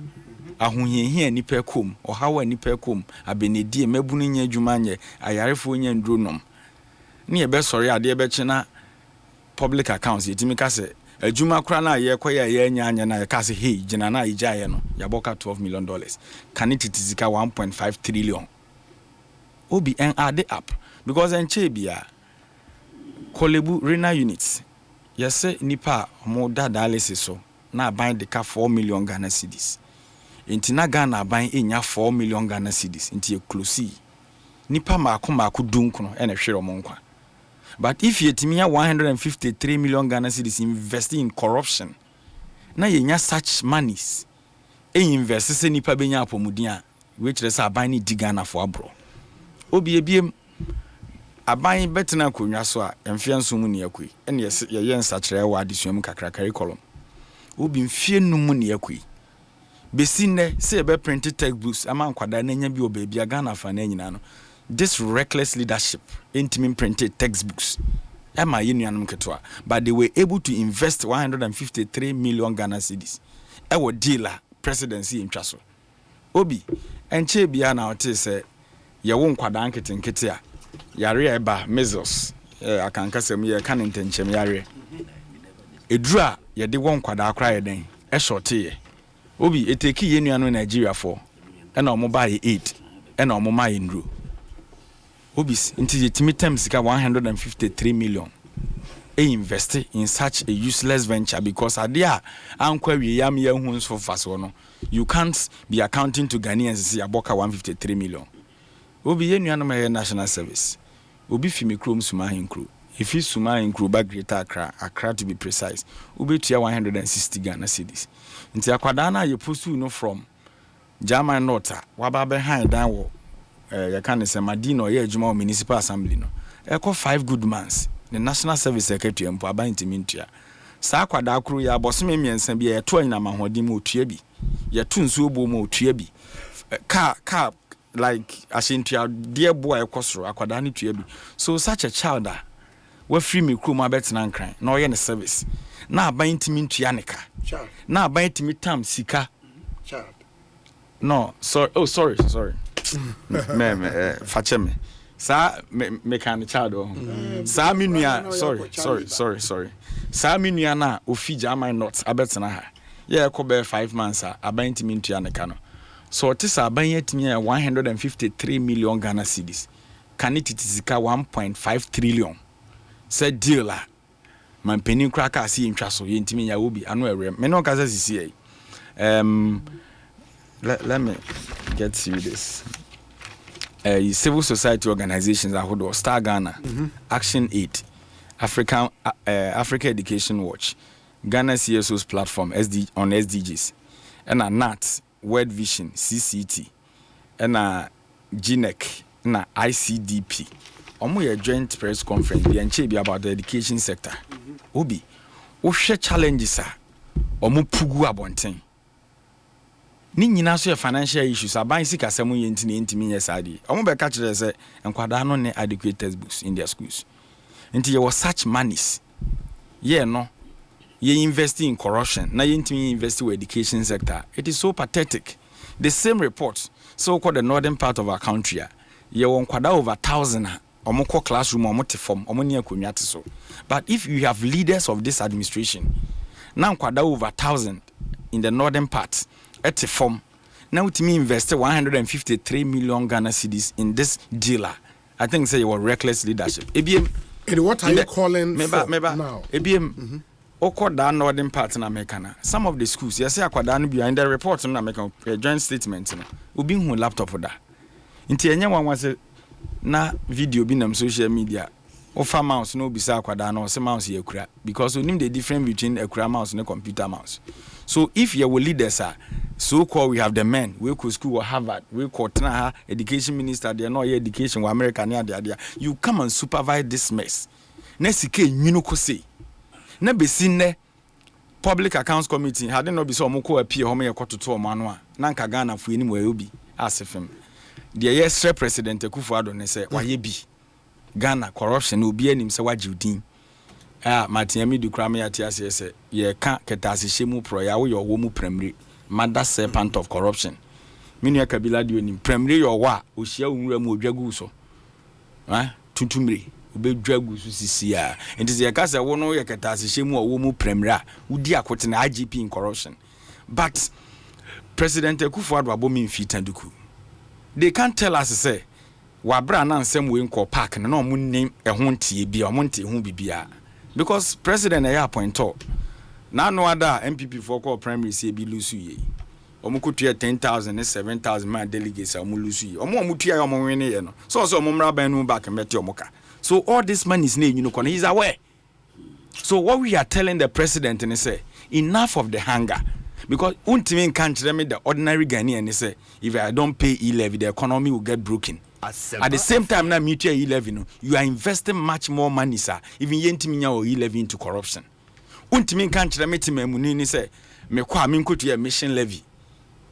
ahunhehia nipa kom or how nipa kom abenedi mabunu nya adwuma nye ayarefo nya ndronom ne ye be sori ade be chena public accounts yetimi ka se adwuma kra na ye koya ye nya anya na ye ka se hey gina na ija ye no ya boka $12 million can it tizika 1.5 trillion obi en add up because en chebia Kolebu renal units yes nipa mo da dialysis so na ban de ka 4 million Ghana cedis inti na Ghana ban enya 4 million Ghana cedis inti e close nipa maako dunku no ene hwere mo nkwa but if yetimi ya 153 million Ghana cedis invest in corruption na yenya such monies invest se nipa benya apomudin a we kire se aban ni di Ghana for abro obi ebiem aban betena konwa so a emfie nso ne yakui ene ye yensa kire wa adesuam kakra curriculum obi mfie num ne yakui besi ne se be printed textbooks ama nkwada na nya bi obaabia Ghana fa na nyina no this reckless leadership intimi printed textbooks ama yenuanum ketwa but they were able to invest 153 million Ghana cedis ewo dealer presidency in twaso obi enche bia na ote se ye wo nkwada nketenkete a yare eba measles akankasem ye kan ntenchem yare edura ye de won kwada akra ye den e shorte ye obi eteki yenuanu Nigeria for na omo ba ye 8 na omo ma ye ndru obi nti yetimi tem sika 153 million invest in such a useless venture because adia ankwa wi yam ye hu nso faso no you can't be accounting to Ghanaians see aboka 153 million obi yenuanu ma national service obi fi mikrom suma hinkro if you suma hinkro ba greater Accra to be precise obi tua 160 Ghana cedis nti akwada na ye pursue no from German North waba behind dan wo you can say Madino ye adwuma municipal assembly no e ko 5 good months the national service secretary mpo aba intimintua sa akwada akuru ya bosome miensa bi ye to anyina mahodi mu otua bi ye to nsu obo mu otua bi ka like ashintua dear boy ekosoro akwada ni tua bi so such a child we free me kru ma betena nkran na oye ne service na aba intimintua neka na aba intimitam sika no sorry Facheme. Sa me kan child o. Sa minua sorry. Sa minua na ofi German not abetena ha. Ye ko be 5 months aban timi ntua ne ka no. So tisa aban yetimi 153 million Ghana cedis. Kan it tizika 1.5 trillion. Said deal la. Man penin kraka si ntwa so yentimi ya obi ano ewrem. Me no kasa sisi let me get to this. Civil society organizations are Star Ghana, Action Aid, Africa Education Watch, Ghana CSO's platform on SDGs, and a NAT, World Vision, CCT, and a GNEC, and a ICDP. Omo ye joint press conference be about the education sector. Obi wohwe challenges a omo pugu abonten ni nyina so financial issues aban sika semu yentini ntimi yesadi omo be ka kire se enkwada no ne adequate textbooks in their schools nti ye was such monies no ye invest in corruption na yentimi invest in education sector. It is so pathetic. The same report so called the northern part of our country ye won kwada over 1,000 omo ko classroom omo te form omo ne akonwa te so. But if you have leaders of this administration now kwada over 1,000 in the northern part at the form now to me invest 153 million Ghana cedis in this dealer, I think say you were reckless leadership. ABM, what are you calling for now? ABM oko da northern part na America. Some of the schools you say akwada no behind the report na America a joint statement no obi hu laptop da nti enye wan wase na video bi na social media ofa mouse no bisa akwada no se mouse ye kura because we know the difference between a kura mouse and a computer mouse. So if you were leaders so called we have the men we could school or Harvard we could education minister they know education or America near there you come and supervise this mess na sike nwinu ko say na besine public accounts committee had no be so mo ko appear home ye kototo o manu a na nka Ghana fu eni mo obi asefem the yes president Akufo-Addo ne say waye bi Ghana corruption obi anim say wajiudin Matiami du krame ati ase se ye ka ketase shemu pro ya wo yo mu primary mother serpent of corruption minu Kabila di onim primary yo wa ohia onwura mu odwagu so tutumre obedwagu so sisia enti ye ka se wo no ye ketase shemu wo mu primary udi akote na IGP in corruption. But President Akufo-Addo abomi mfitanduku they can't tell us say wabra na nsem we nko park na omu nim ehon tie bia omu nte hu bibia because president ya appoint na no other MPP for call primary say bi lusu ye omu kutua 10,000 7,000 man delegates omu lusu ye omu tua omu wene ye no so omu mra ban no back meti omu ka so all this money is na enyunu kono he's aware. So what we are telling the president and say enough of the hunger because untimi can't me the ordinary Ghanaian say if I don't pay E-levy the economy will get broken. At the same time now mutual E-levy you are investing much more money sir even yentimi nya o E-levy into corruption. Untimi can't me timemuni ni say me kwa me nkotu emission levy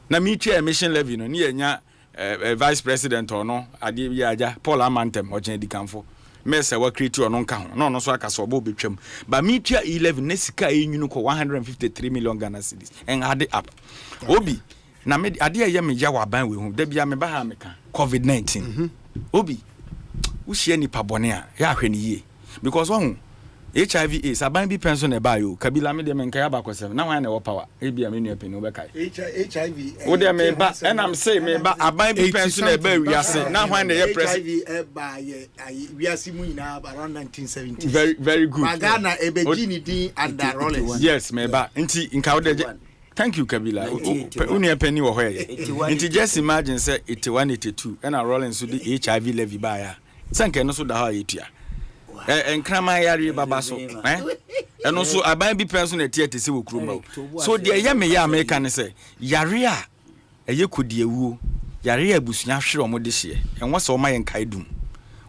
na mutual emission levy no ni nya vice president or no ade bi aja Paul Amantem o chen dikanfo mesa wa create or no nka ho no so aka so obo betwam but mutual E-levy na sika enyunu ko 153 million Ghana cedis en ade up obi na me ade ya me ja waban we hu da bia me ba ha me ka COVID-19 obi wo hie nipa bone a ya hwe ne yie because one HIV AIDS aban bi penso na ba yo Kabila me de me nka ya ba kwesem na wan na wo power e bia me nua peni wo be kai HIV wo de me ba and I'm say me ba aban bi penso na ba wi ase na wan na ye HIV ba ye wi ase mu nyina around 1970 very good Ghana ebeji ni din under Rollins yes me ba nti nka wo de thank you Kabila uni penny wo hoye nti just imagine say 81 82 and Rollins so the HIV levy ba ya sanke no so da ha yetua enkrama yare baba so eno so aban bi person na tie se wo kroma so de ye me ya America ne say yare a eye kodie wuo yare abusunya hwere omo de hye enwo so ma ye nkai dum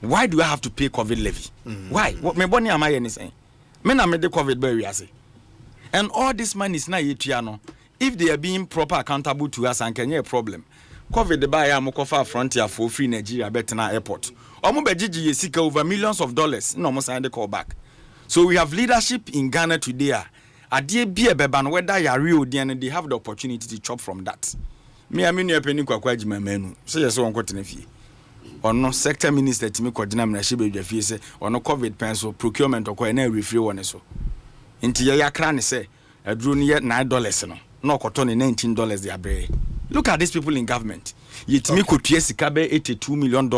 why do I have to pay COVID levy why me boni amaye ne say me na me de COVID ba wiase and all this money is na yetua no if they are being proper accountable to us and can a problem COVID ba ya mokofa frontier for free Nigeria betna airport omo begigi yesika over millions of dollars no mo sign the call back. So we have leadership in Ghana today ade bia beba no whether yare odi and they have the opportunity to chop from that me amenu epeni kwakwa agima manu say yes won kwotena fie ono sector minister timi kodina mrahye bedwa fie say ono COVID pencil procurement okwa na refree won so nti ye yakra ne say aduro ne $9 no koto ne $19 they abre. Look at these people in government. Yetimi kotua sika be $82 million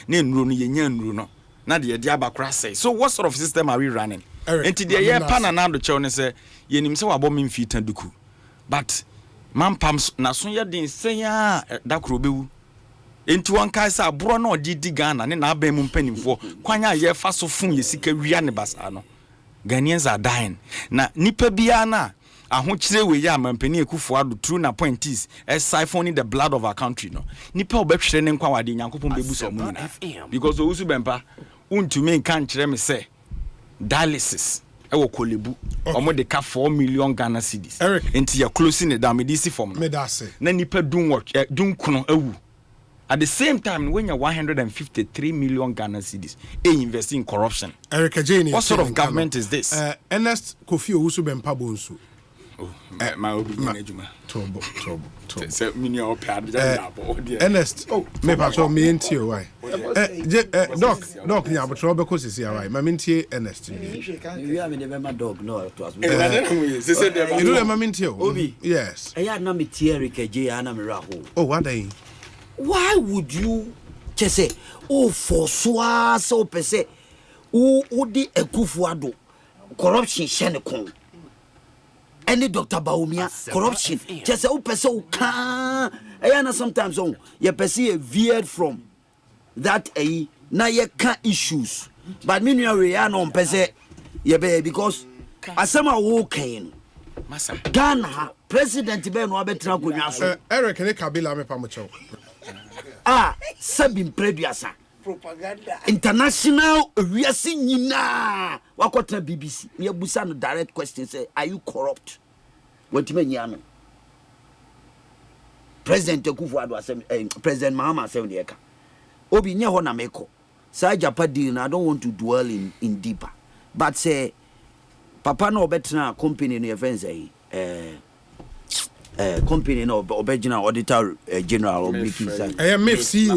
na enuro no yenya enuro no na de dia bakra say. So what sort of system are we running? Enti de ye pana na do chew ne say yenim say wabo me mfita duku. But man pam na so ye den senya da kro bewu. Enti won kai say abro na odidi Ghana ne na aba mu mpanimfo kwanya ye fa so fun ye sika wia ne basa no. Ghanaians are dying. Na nipa bia na ahokyere we ya mampani Akufo-Addo true na point is siphoning the blood of our country no nipa obehwere ne nkwawade nyankopon bebu so mu because owusu bempa untumi nka nkyere me say dialysis ewo kolebu omo de ka 4 million Ghana cedis enti ya closing it down me DC form me da say na nipa dun kuno awu at the same time when you 153 million Ghana cedis invest in corruption. Eric Ajay, what sort of government is this? Ernest Kofi Owusu Bempa Bonsu. My opinion, trouble. Ernest, me patrol me into you, why? Doc, yeah, but trouble because it's here, right? Maminti, Ernest. You have never dog, no, it was. You know, Maminti, Obi, yes. I had not met Eric Ajay, and I'm Raho. Oh, what day? Why would you just say, oh, for so per se, oh, the Ekufuado, corruption, Shenekon? Any Dr. Baumia, corruption, just oh, person can. I sometimes oh, you perceive veered from that a na ye can issues, but me we are no perceive ye be because asema wo kan massa Ghana president be no abetra konya so Eric ne Kabila me pamocho sabin preduasa propaganda international wiase nyina wakotra BBC me abusa no direct question say are you corrupt what menya no president Akufo-Addo asem president Mahama asem de eka obi nye ho na meko sa japa deal na I don't want to dwell in deeper but say papa no obetra company no events company no original auditor general of making sense MFC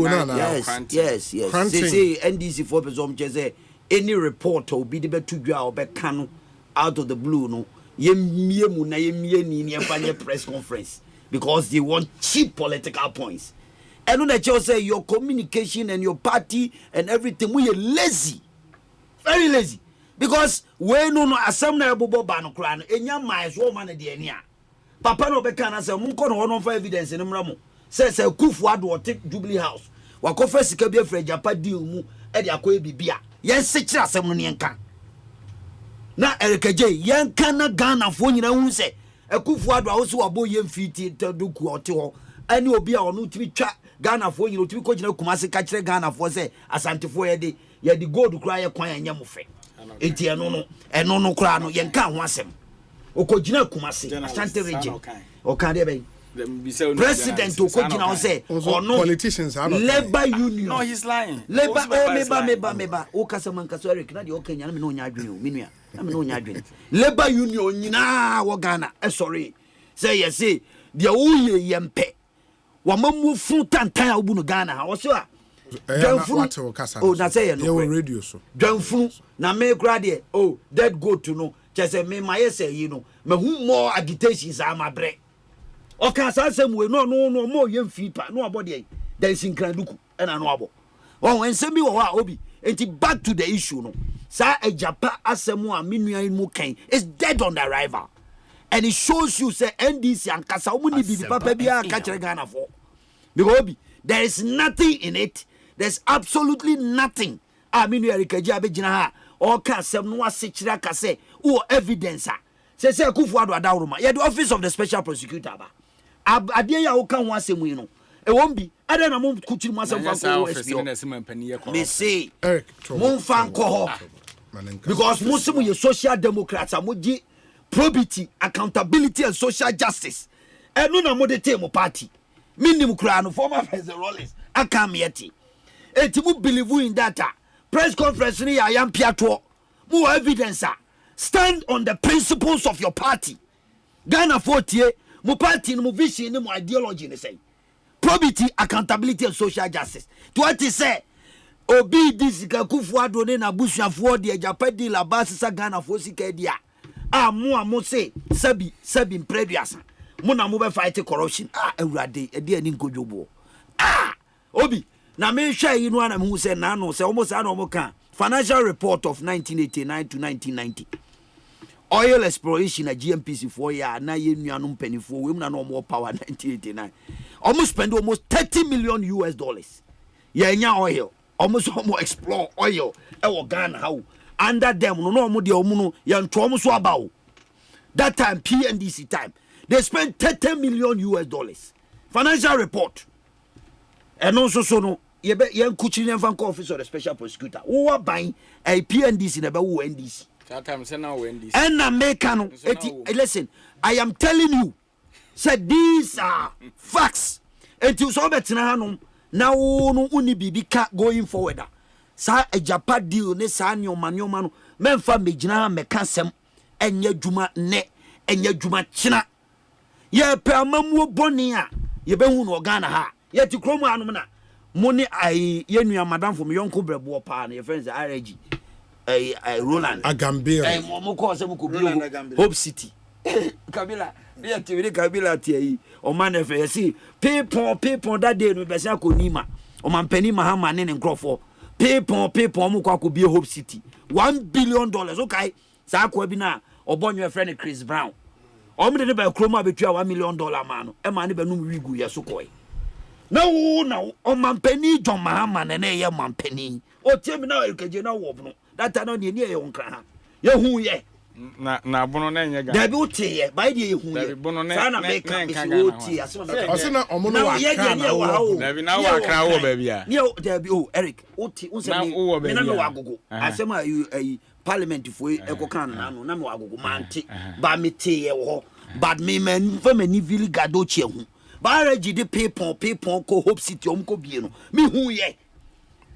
yes say NDC for person say any report will be the betu dwa obeka no out of the blue no yemie mu na yemie ni emfanye press conference because they want cheap political points and when they say your communication and your party and everything we are lazy, very lazy, because we no asem na ebobo ba no kra no enya miles wo man de ania papa no be kan say mun ko no for evidence ni mra mo say Akufo-Addo o take Jubilee House wa ko fa sika bi afra japa deal mu e de akoy bibia yen se kira asem no yenka na erekaje yenka na Ghana fo nyina hu se Akufo-Addo a wo so wabo yen fiti taduku ote ho ani obi a ono timi twa Ghana fo nyina otimi ko gina Kumasi ka kire Ghana fo se asante fo ye de gold kra ye kwan anya mo fe enti eno no kra no yenka ho asem okogina Kumasi asante region o kan de be president okogina o say ono politicians have labor union no he's lying labor meba o kasama nkaso Eric na de o kanya na me no nya adwene o menua na me no nya adwene labor union nyina wo Ghana sorry say yes say de o ye yempe wa mamu fun tantan a obu no Ghana ha wo so a oh na say no radio so dwanfun na me kra de oh that go to no just say me my say you know me hu more agitations am abre o kan sa sem we no mo yem fipa no abode there is nkranduku e na no abo o wen sem bi wo ha obi enti back to the issue no sa ejapa asem a menua mu kan is dead on the arrival and it shows you say NDC and kasa omuni bibi papa bia ka kire Ghana for because there is nothing in it. There's absolutely nothing. I mean, you are abegina ha or can some no sikira ka say o evidence say Akufo-Addo adawroma ya the office of the special prosecutor ba ade ya o kan ho asem yi no e won bi ade na mo kuchiri mo asem fa ko SPO me say Eric mo fan ko ho because Muslim ye social democrats amoji probity accountability and social justice enu na mo de table party minim kra no former president Rollins akam yeti etimu believe in data press conference ni ya yampiato mo evidence stand on the principles of your party Ghana 40 mo party no vision ni mo ideology ni say probity accountability and social justice to what he say obi this Akufo-Addo ne na busuafo de japadi la basisa Ghana 40 ka dia mo say sabi preduasa mo na mo be fight corruption awurade e de ani nkodwobo obi na me hwa yi no ana me hu say na no say almost ana mo kan financial report of 1989 to 1990 oil exploration at GMPC for ya na ye nuanom panifo we na no more power 1989 almost spend almost $30 million ye nya oil almost explore oil e wo Ghana how under them no mo de omu no ye nto omo so abawo that time PNDC time they spent $30 million financial report and also so no ye kuchiri fan office of the special prosecutor who are buying a PNDC na be wo NDC That time say now NDC. And American listen, I am telling you, said these are facts. And you saw that now no uni bibika going forward. Sa a Japan deal ne sa nyoma memfa mejina mekasem enye dwuma ne enye dwuma china ye pe amamu boni a ye behu no Ghana ha ye ti kromu anum na moni ai ye nua madam for me yonko brebo pa na ye friends RG Roland Agambia mo ko se mo ko bi Hope City Kabila ye ti we Kabila ti yi o man efe ye see people that day no be say akonima o man pani mahama ne nkrofo people mo kwa ko bi Hope City $1 billion okay sa kwa bi na obonyo your friend Chris Brown o me de ba kroma betua $1 million man no e ma ne be no wigu ye so koi na o man pani John Mahama ne ye man pani o tie me na erkeje na wo no that no ne ye wonkra ha ye hu ye na bono na enye ga da bi uti ye ba de ye hu ye sa na make am bi wo ti asema o se na omo no wa kan na bi na wa kan wo ba bia ne da bi Eric uti unse me na me wa gogo asema parliament for ekokan na no na me wa gogo manti ba me tie ye wo but me man for me ni vili gado che hu ba reji de people ko Hope City ko bie no me hu ye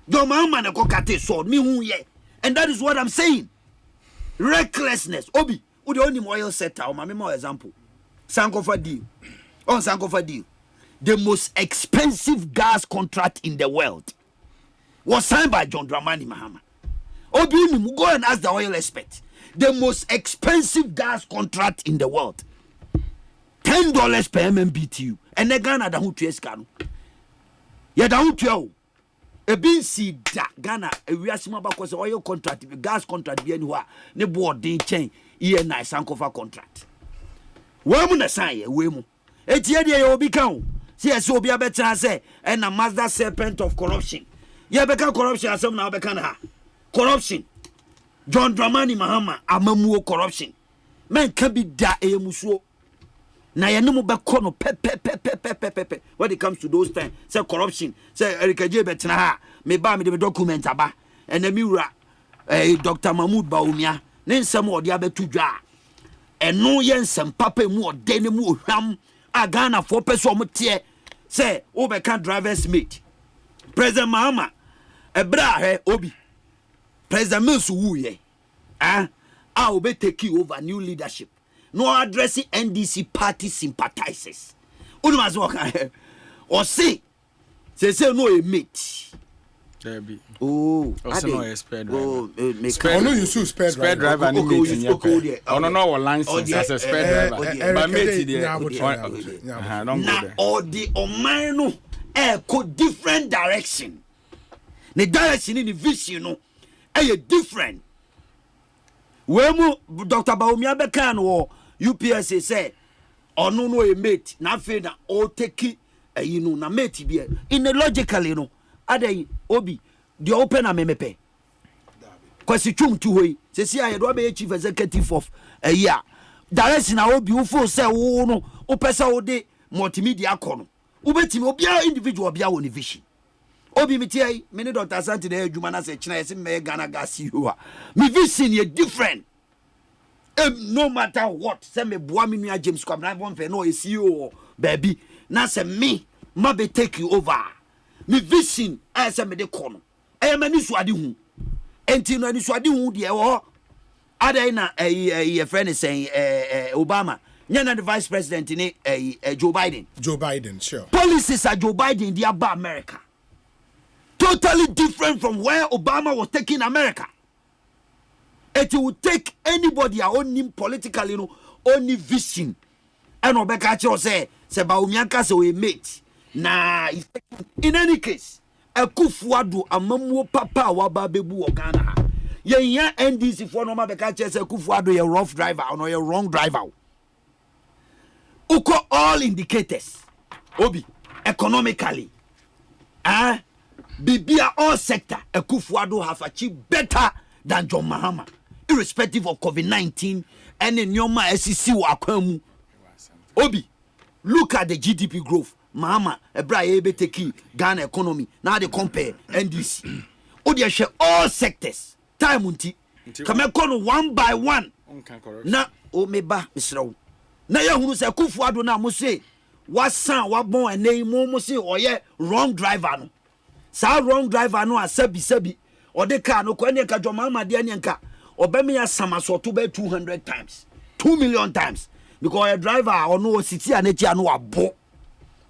do man ko kate so me hu ye and that is what I'm saying. Recklessness. Obi, who the only oil sector, or my more example. Sankofa deal. On Sankofa deal. The most expensive gas contract in the world was signed by John Dramani Mahama. Obi, go and ask the oil expert. The most expensive gas contract in the world. $10 per MMBTU. And the Ghana da hutu eskano. Ya da hutu a bin see that Ghana a reasima because oil contract gas contract be anywhere ne board din chain year na Sankofa contract we mu na sign we mu etie de obi kan see ese obi abetra say and na Mazda serpent of corruption ye beka corruption asem na beka na ha corruption John Dramani Mahama amamuo corruption men ka bi da emusuo na ye no be kono pe when it comes to those times say corruption say erikaje betena ha me ba me de document aba and me wura Dr. Mahmoud Baumia ne nsem ode abetu dwa eno ye nsem papa mu ode ne mu ohwam Ghana for person omotie say wo be can driver's mate President Mahama ebra he obi President Mills wuye will be taking over new leadership. No addressing NDC party sympathizers. Unmas walk or say no a mate. Oh, no spread driver. Oh, no, you should spread driver. Oh, no, license as a spread driver. But mate, now or the omano go different direction. The direction in the vision, no, different. When Dr. Baumia Bekan or UPSA say, or no a mate, na fe na o take na mate be in the logically no. Ade obi the open amemepe. Kwesi chum tu hoi. Se si aye do be chief executive of a year. Direction na obi wo fo say wo no o pesa wo de multimedia kono. Ubetimi obi individual bia wo ni vision. Obi mitie me ne Dr. Asante de adwuma na se china yesi me Ghana gas you me vision ye different. No matter what, say me boa me nua James Kwabena bon fe no CEO baby na se me ma be take you over. Me vision I say me de kono. E ma ni suade hu. Enti no ni suade hu de e wo. Ada na e friend saying Obama. Nyana the vice president ni Joe Biden. Joe Biden, sure. Policies are Joe Biden the about America. Totally different from where Obama was taking America. It will take anybody own politically, only vision. And Obeka say Baumia say we mate. Nah, in any case, Akufuado amamu papa wa babebu Ghana. Ye NDC for no Beka say Akufuado a rough driver or a wrong driver. Uko all indicators. Obi economically. Bibia all sector Akufuado have achieved better than John Mahama, irrespective of COVID-19 and in Nyoma SEC Wakwemu. Obi, look at the GDP growth. Mahama, Ebra ebe teki Ghana economy. Now they compare NDC. Odi share all sectors. Time unti kameko no one by one na o meba misrawo na ya hunu se kufu ado na mo se wasan wabon enei mo se oye wrong driver no sa wrong driver no asabi o de car no ko ne ka joma ma de ne nka obemi ya samaso to be 200 times 2 million times because a driver or no city and etia no abo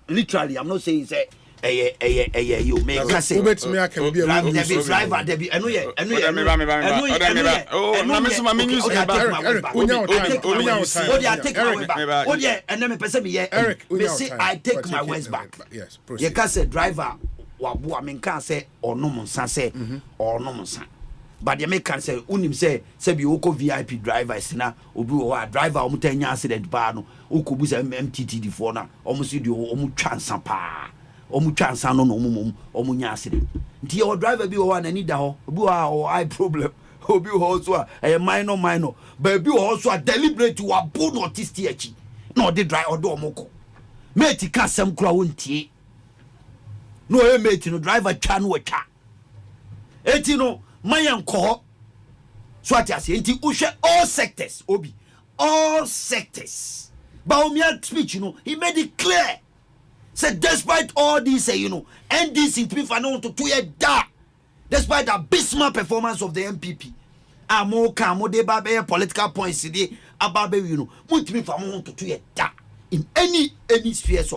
literally I'm not saying say you make us say ubet me aka be a driver there be eno ye I take my words back. Yes, you can say driver wabu I mean can say or no monsa say or no monsa. But you make say unim say be oko VIP drivers na obi o driver o mutanya accident ba no okobu say MTTD for na almost di o mu twansa pa o mu twansa no o mu nya accident nti o driver bi o wa na ni da ho obi o eye problem obi o also a minor but obi o also a deliberate wa bo no artist echi na o dey drive odo omoko mate ka sem kura wontie no e mate no driver twa no twa eti no mayan ko so atiase nti uhwe all sectors obi all sectors Baumia speech he made it clear said despite all this NDC to be found to 2 years despite the abysmal performance of the MPP amo de babe political points today ababe mutimi found to 2 years in any spheres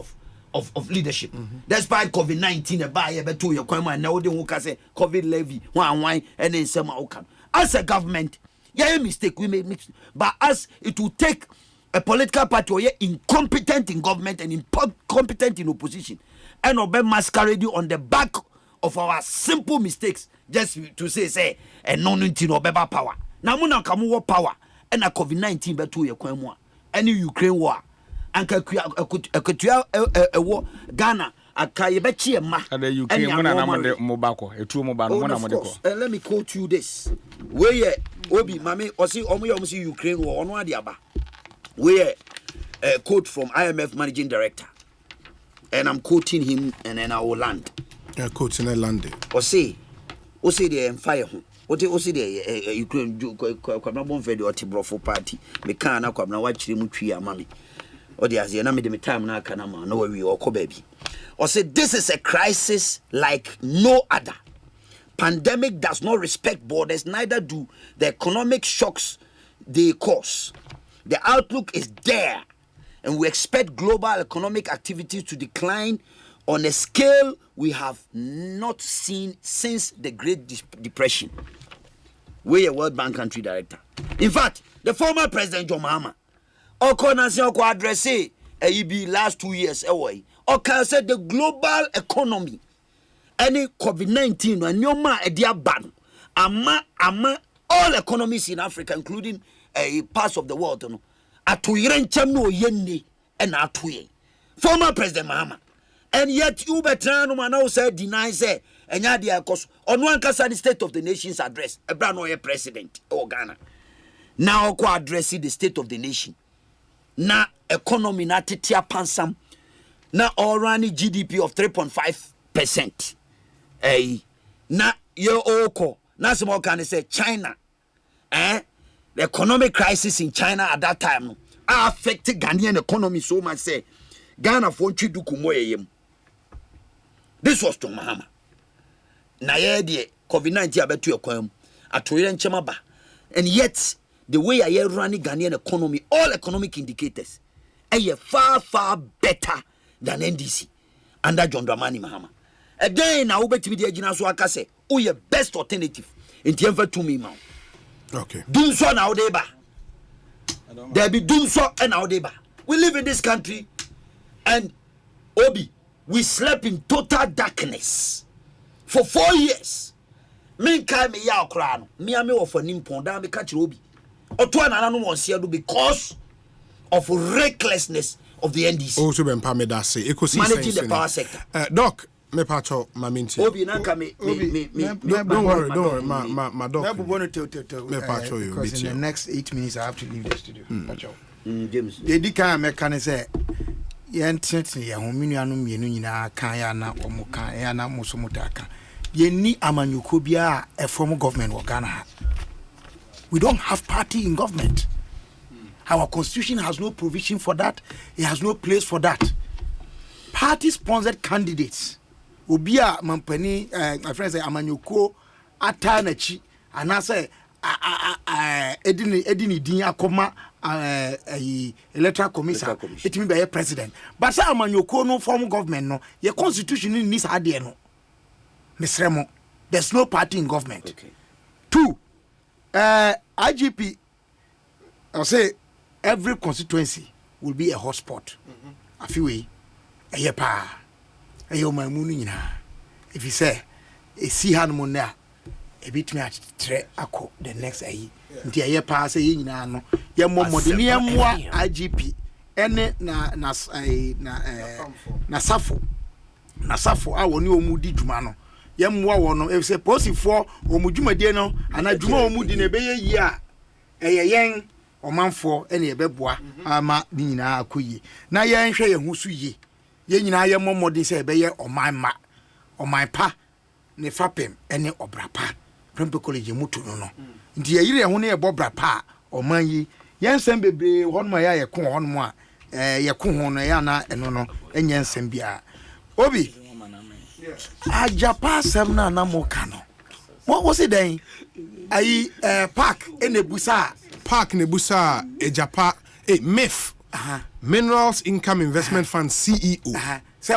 of leadership despite COVID-19 about be to your kwama na wode ho ka say COVID levy wan and then some as a government mistake we make but as it will take a political party or incompetent in government and incompetent in opposition and obey masquerade on the back of our simple mistakes just to say and no better power now muna kamu power and a COVID-19 be to your kwama any Ukraine war and akutua war Ghana akayebechi ema and the Ukraine muna na mode mobako etu mobano muna mode ko let me quote you this where obi mame osi omo Ukraine war ono ade aba where a quote from IMF managing director and I'm quoting him and then I will land quoting a land or say the fire what the Ukraine kwabna bon fe de otibrofo party me kan na kwabna wa kire mu twi amame o de azie na me de me time na aka na ma no we okọ baby or say this is a crisis like no other. Pandemic does not respect borders, neither do the economic shocks they cause. The outlook is there, and we expect global economic activity to decline on a scale we have not seen since the Great Depression. We're a World Bank country director. In fact, the former President John Mahama, address last 2 years away, said the global economy, any COVID-19 and nyoma edia ban, ama all economies in Africa, including parts of the world, former President Mahama, and yet you better now say deny say and yadia cause on one case the State of the Nation's address a brand new president or Ghana now ko addressing the State of the Nation na economy na titia pansam na already GDP of 3.5%. Na yo oko na small can say China the economic crisis in China at that time affected Ghanaian economy so much say Ghana for chidu kumoyem. This was to Mahama. Na ye de COVID-19 abetu ekwam atoyere nchema ba. And yet the way I running Ghanaian economy, all economic indicators are far better than NDC under John Dramani Mahama. Again, now ubetimi de agina so aka say, "Oh, your best alternative in tiemfa to me man." Okay. Doom so now deba. There be doom so and now deba. We live in this country, and Obi, we slept in total darkness for 4 years. Me kai me ya okra no. Me ame wo for nimpon da me ka kire Obi. Oto anana no won sia do because of recklessness of the NDC. Also ben pa me da say Ekosiisen managing the power sector. Doc, me pacho maminti. Obi na ka me don't worry, my doc. Me pacho you because in the next 8 minutes I have to leave the studio. Pacho. James. The dika me kan say ye ntete ye ho menuanu mienu nyina kan ya na omo kan ya na muso mutaka. Ye ni amanyuko bia e from government wo Ghana ha. We don't have party in government. Our constitution has no provision for that. It has no place for that. Party-sponsored candidates. Ubia Mampani, my friend say Amanyoko, Atanachi, and I say Edini Dinya Koma electoral commission. It means by a president. But say Amanyoko no form government no. Your constitution needs no. Miss Remo, there's no party in government. Okay. 2, IGP. I'll say every constituency will be a hotspot. I feel we. Ayepa. Ayo my munu nyina. If you say a see hand mona a bit me at tre ako the next ayi. Nti ayepa say nyina no. Ye modeni amwa IGP ene na safo. Na safo a woni omudi dwuma no. Ye mwa wono if say posifo omudwumadie no ana dwuma omudi na beye yi a yen omanfo ene ebeboa ama ni nyina akoyi. Na yen hwe ye husu yi. Ye nyina ye momodi se ebe ye oman pa ne fapem ene obrapa prempe college mutu no nti ye yire ho ne ye bobrapa oman yi yensem bebre honma ya ye ko honmo a ye ko ho no ya na eno no enyensem bia obi ajapa sem na na mo ka no what was it then ayi park enebusa ejapa myth Minerals Income Investment Fund CEO. Say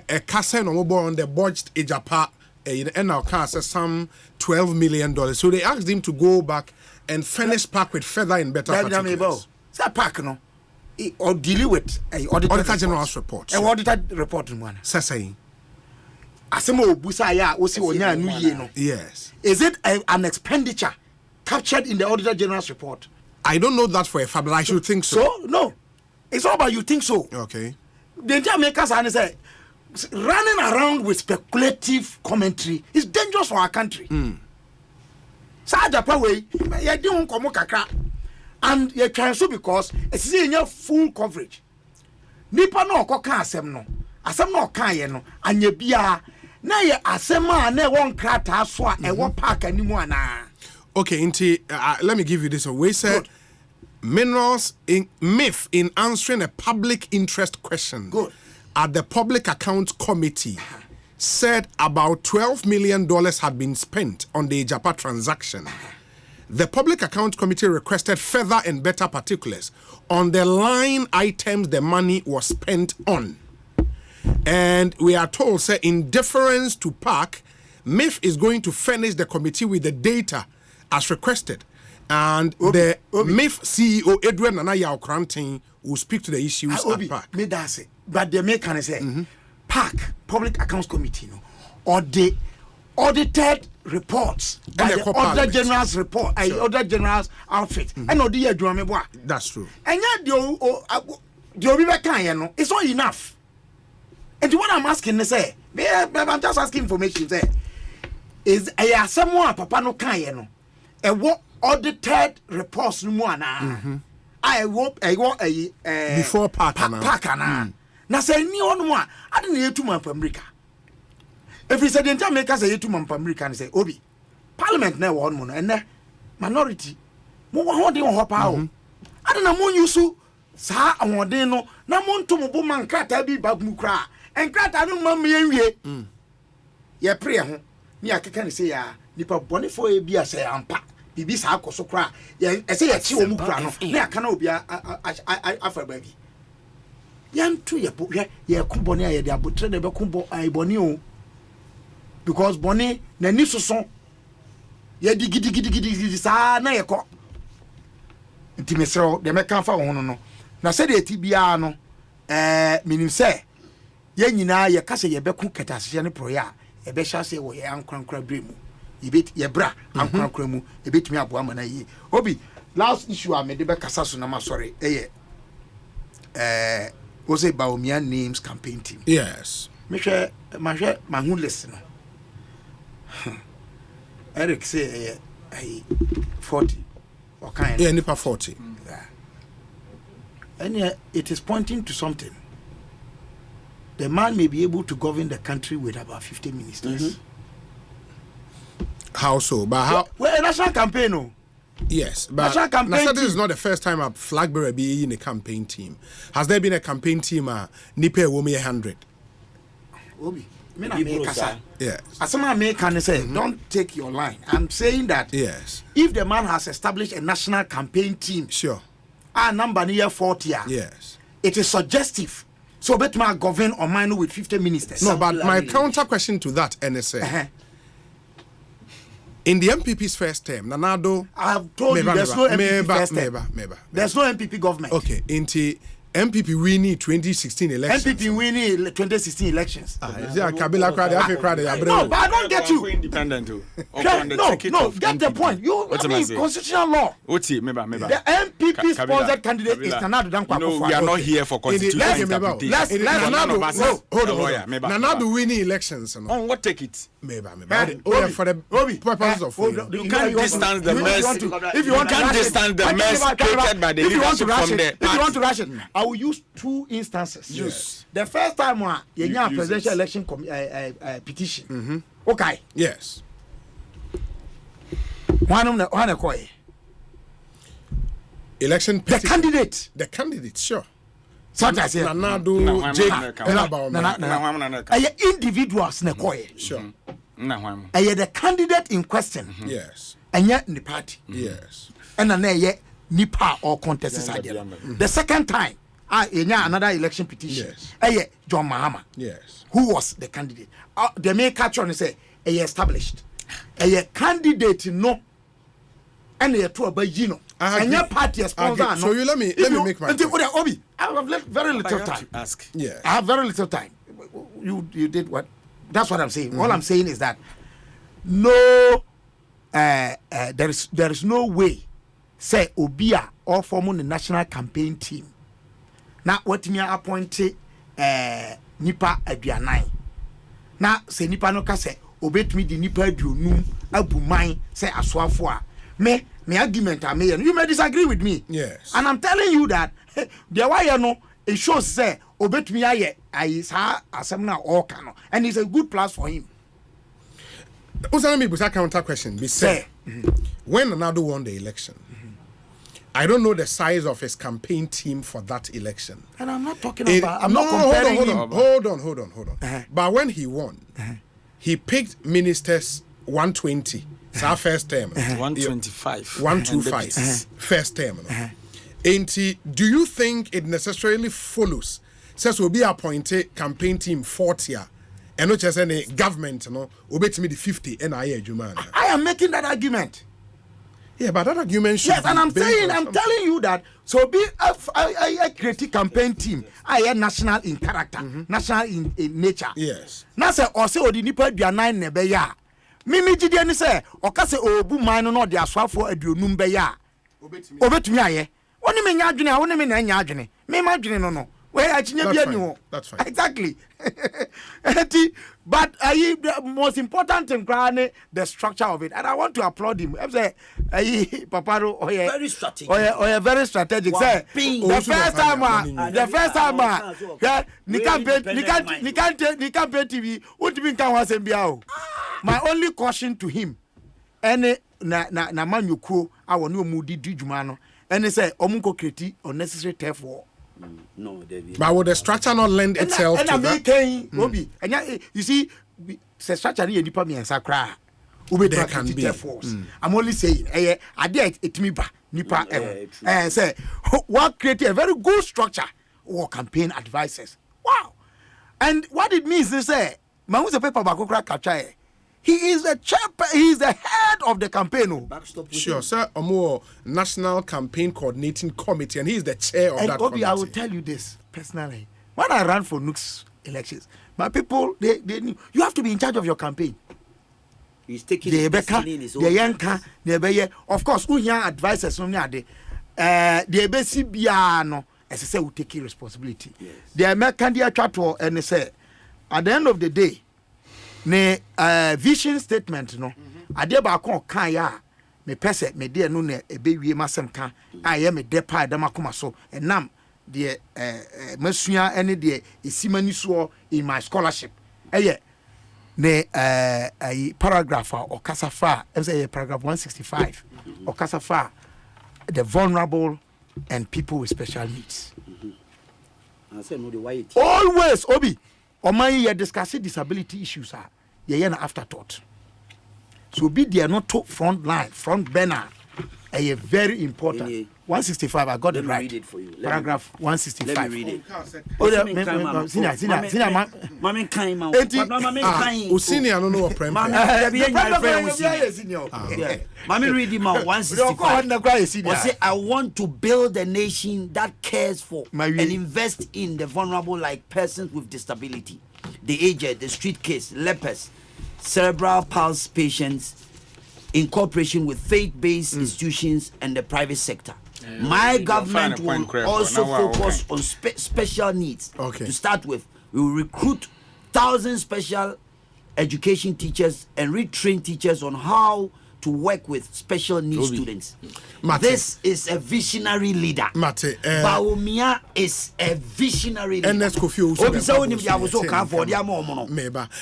a castle on the budget Ejapa and our car says some $12 million. So they asked him to go back and furnish park with further and better particulars. Say park no or deal with Auditor General's report. Auditor report one. Saying Asemo busa ya osi wonya anu ye no. Yes. Is it an expenditure captured in the Auditor General's report? I don't know that for a fact, but I should think so. So, no. It's all about you think so. Okay. The entire makers and say running around with speculative commentary is dangerous for our country. Sajapa way, you don't come kakra. And you can so because it's in your full coverage. Nipa no koka asem no. Asem no kan ye no. Anye bia na ye asema na won krata so a e wo park animu ana. Okay, let me give you this one. We said minerals in myth in answering a public interest question at the Public Accounts Committee said about $12 million had been spent on the Ejapa transaction. The Public Accounts Committee requested further and better particulars on the line items the money was spent on. And we are told, say, in deference to PAC, MIF is going to furnish the committee with the data as requested, and the MIF CEO Edwin Nanaya Okrantin will speak to the issues at PAC. Me that's it. But the make can say PAC Public Accounts Committee no or the audited reports by the Auditor General's report, Auditor General's outfit, and the Edwin boy. That's true. And yet the it's not enough. And what I'm asking is say, I'm just asking information. Say, is someone papa no kan no? A what audited reports no more na. I hope before Pakana. Na say ni on mo a ade na yetu man for America. If you say the entire make say yetu man for America and say obi parliament na won mo no ene minority mo ho de ho pa o. Ade na mo yusu sa ahode no na mo nto mo bo man krata bi bagmu kra. En krata no ma me wie. Ye pre ho ni akeka ne say ya nipa bone for e bi ase ampa. Bibi sa akoso kra ye say ye chi wo mu kra no na aka na obi afa ba bi. Yantu ye kumboni a ye de abotre de be kumbo ai boni o because boni na ni soso ye digidi sa na ye ko intimesero de me kan fa ho no na se de ti bia no minim se ye nyina ye kase ye be ku ketase ne proya e be hya se wo ye ankrankra bremu ye bra ankrankra mu e betimi aboa mana yi obi last issue a me de be kasa so na ma sorry was a Baumia names campaign team. Yes. Michelle, my who listen. Eric say 40 or kind. Yeah, nipa 40. Yeah. And it is pointing to something. The man may be able to govern the country with about 50 ministers. How so? But how? Well, a national campaign, no. Yes, but this is not the first time a flag bearer be in a campaign team. Has there been a campaign team nipe womi 100? Obi, me na me kasa. Yes. As someone may can say, don't take your line. I'm saying that yes, if the man has established a national campaign team, sure, our number near 40, yes, it is suggestive. So bet my govern or mine with 50 ministers. No, but my counter question to that, NSA. In the MPP's first term, Nanado, I have told you there's no MPP first term. There's no MPP government. Okay, into MPP winning 2016 elections. MPP winning 2016 elections. Kabila crowd, no, but I don't get you. Independent. No, get the point. You, I mean, constitutional law. The MPP sponsored candidate is Nanado Dankwa. We are not here for constitutional interpretation. Hold on. Nanado winning elections. On what take it? For the purposes of you can't distance the mess. If you want to distance the mess created by the leadership from the if you want to rush it, I will use 2 instances. Yes. The first time you have presidential election petition. Okay. Yes. One election petition. The candidate, sure. Sometimes Nanado, individuals sure. The candidate in question. Yes. And yet in the party. Yes. And then Nipa or contest idea. The second time, another election petition. Yes. John Mahama. Yes. Who was the candidate? They may catch on and say, established. A candidate no. And a two about you know. And your party sponsor. So you let me make my Obi, I have very little time. Ask. Yeah. I have very little time. You did what? That's what I'm saying. All I'm saying is that no, there is no way. Say Obia or forming the national campaign team. Now what me appointed Nipa Aduanai. Now say Nipa no ka say obet me the Nipa Aduonum abu mine say aswafo a me argument am here. You may disagree with me. Yes. And I'm telling you that the why no it shows say obet me aye sa asemna all cano and it's a good plus for him. Let me put a counter question. Be say when Nanado won the election. I don't know the size of his campaign team for that election. And I'm not talking about... I'm not comparing him. Hold on. But when he won, he picked ministers 120. It's our first term. 125. 125. First term. Do you think it necessarily follows? Says we'll be appointed campaign team 40 and not just any government, will be to me the 50 and I am making that argument. Yeah, but that argument should yes, and I'm telling you that so be a creative campaign team. I am national in character, national in nature. Yes. Now say or say odi nipa aduanan ne be ya. Mimi gide ni say o ka say obu man no de aswafo aduonum be ya. Obetumi aye. Oni me nya adwene, oni me na nya adwene. Me ma adwene no. Where achinya bia ni ho. That's fine. Exactly. But the most important thing, the structure of it, and I want to applaud him. I say, Paparo, very strategic. Very strategic. Say, the first time, Nikampe TV, what do you mean? My only caution to him, any na man you ko, I want you moody jumano, and they say, Omunko kreti unnecessary therefore. No, David. But would the structure not lend itself to that? Obi, and you see, the structure is a and sacra. There can be. I'm only saying, I did it me ba nipa and say what create a very good structure or campaign advisors. Wow, and what it means is say, man who's a paper bakokra kachae. He is the he is the head of the campaign. Sure, sir. A more national campaign coordinating committee, and he is the chair of that committee. I will tell you this personally. When I ran for Nooks elections, my people they knew you have to be in charge of your campaign. He's taking the Yanka, of course, who hear advisors from the Ebesi Biano, as I say, will take responsibility. The American Diatrato, and they say, at the end of the day, ne vision statement no ade ba kon kan ya me pese me de no na ebe wie masem kan aye me de pa da makoma so enam de masua ene de esimani so in my scholarship eye ne a paragraph or kasafa say paragraph 165 or kasafa the vulnerable and people with special needs. I say no the white. Always obi you discuss disability issues are an afterthought. So be there not to front line, front banner. A very important 165. I got it right. Read it for you. Paragraph 165. Let me read it. Mami kaima. Usini I don't know what prime. Mami read him out 165. Say I want to build a nation that cares for and invest in the vulnerable like persons with disability, the aged, the street kids, lepers, cerebral palsy patients, in cooperation with faith-based institutions and the private sector. My government will also focus on special needs. To start with, we will recruit 1,000 special education teachers and retrain teachers on how to work with special needs students. Mate. This is a visionary leader. Baumia is a visionary leader.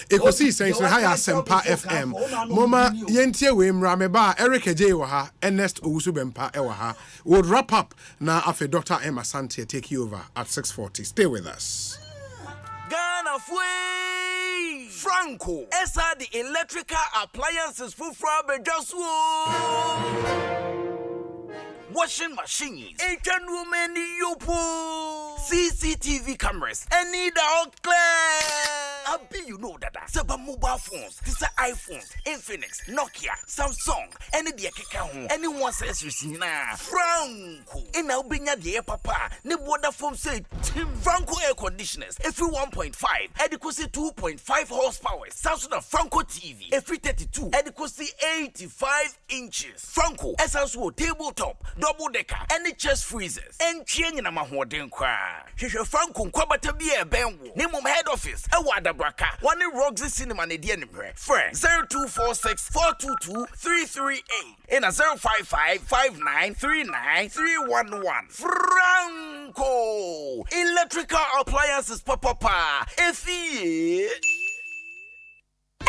Ekosiisen high Sempa FM. Mama yentie we mrameba Eric J wa ha Ernest Owusu Bempa e wa ha. We'll wrap up now after Dr. Emma Santia take you over at 6:40. Stay with us. Ghana Fui Franco Esa the electrical appliances for just washing machines, Asian women yopo, CCTV cameras, and need out clear. Abi you know that. Saba mobile phones, this are iPhones, Infinix, Nokia, Samsung, any the home, anyone says you see na Franco. In our binya the papa, ne water phone say Franco air conditioners, every 1.5, adequacy 2.5 horsepower, Samsung Franco TV, every 32, adequacy 85 inches. Franco, essential tabletop, double decker, any chest freezers, and chain in a mahoden cry. Franco, Quabata be a benwo, name of head office, a water braka, one in Roxy Cinema, and the enemy. Friend 0246 422 338 and a 055 5939 311. Franco, electrical appliances, papa, if he.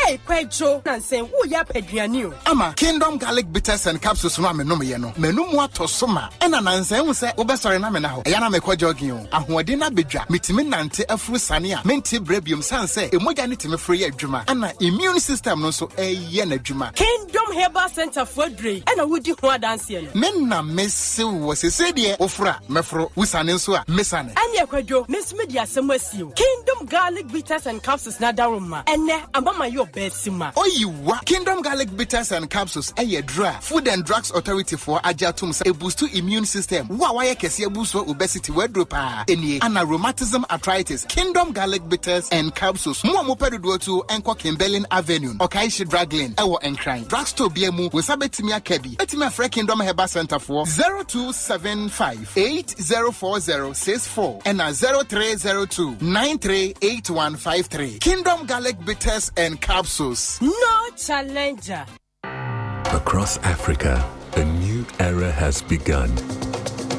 Hey, Quacho, and say, who ya pedianu? Ama, Kingdom Garlic Bitters and Capsules from Menomino, Menumwa Tosoma, and an answer will say, Obasari Namena, Yana Mekojogio, and Huadina Bidra, Mitiminante, a Frusania, Menti Brebium Sanse, a Moganity free a Juma, and an immune system no so a Yena Juma. Kingdom Herbal Center for Dre, and a woody Huadansian. Menna Miss was a sedia, Ofra, Mefro, Usaninsua, Missane. And Yakwajo, Miss Media Samuel, Kingdom Garlic Bitters and Capsules Nadaruma, and ne Abama your best sima. Oh, you what? Kingdom Garlic Bitters and Capsules, a dry Food and Drugs Authority for Ajatum, a boost to immune system. Why can boost for obesity, wardrobe, any and rheumatism, arthritis. Kingdom Garlic Bitters and Capsules, more mopedo to Enqua Kimberlin Avenue, Okaishi Drag Lane, Ewa and Crime. Drugstore BMU with Sabetimia Kebi. Etima Free Kingdom Herbal Center for 0275 804064 and 0302 938153. Kingdom Garlic Bitters and Capsules. No challenger. Across Africa, a new era has begun,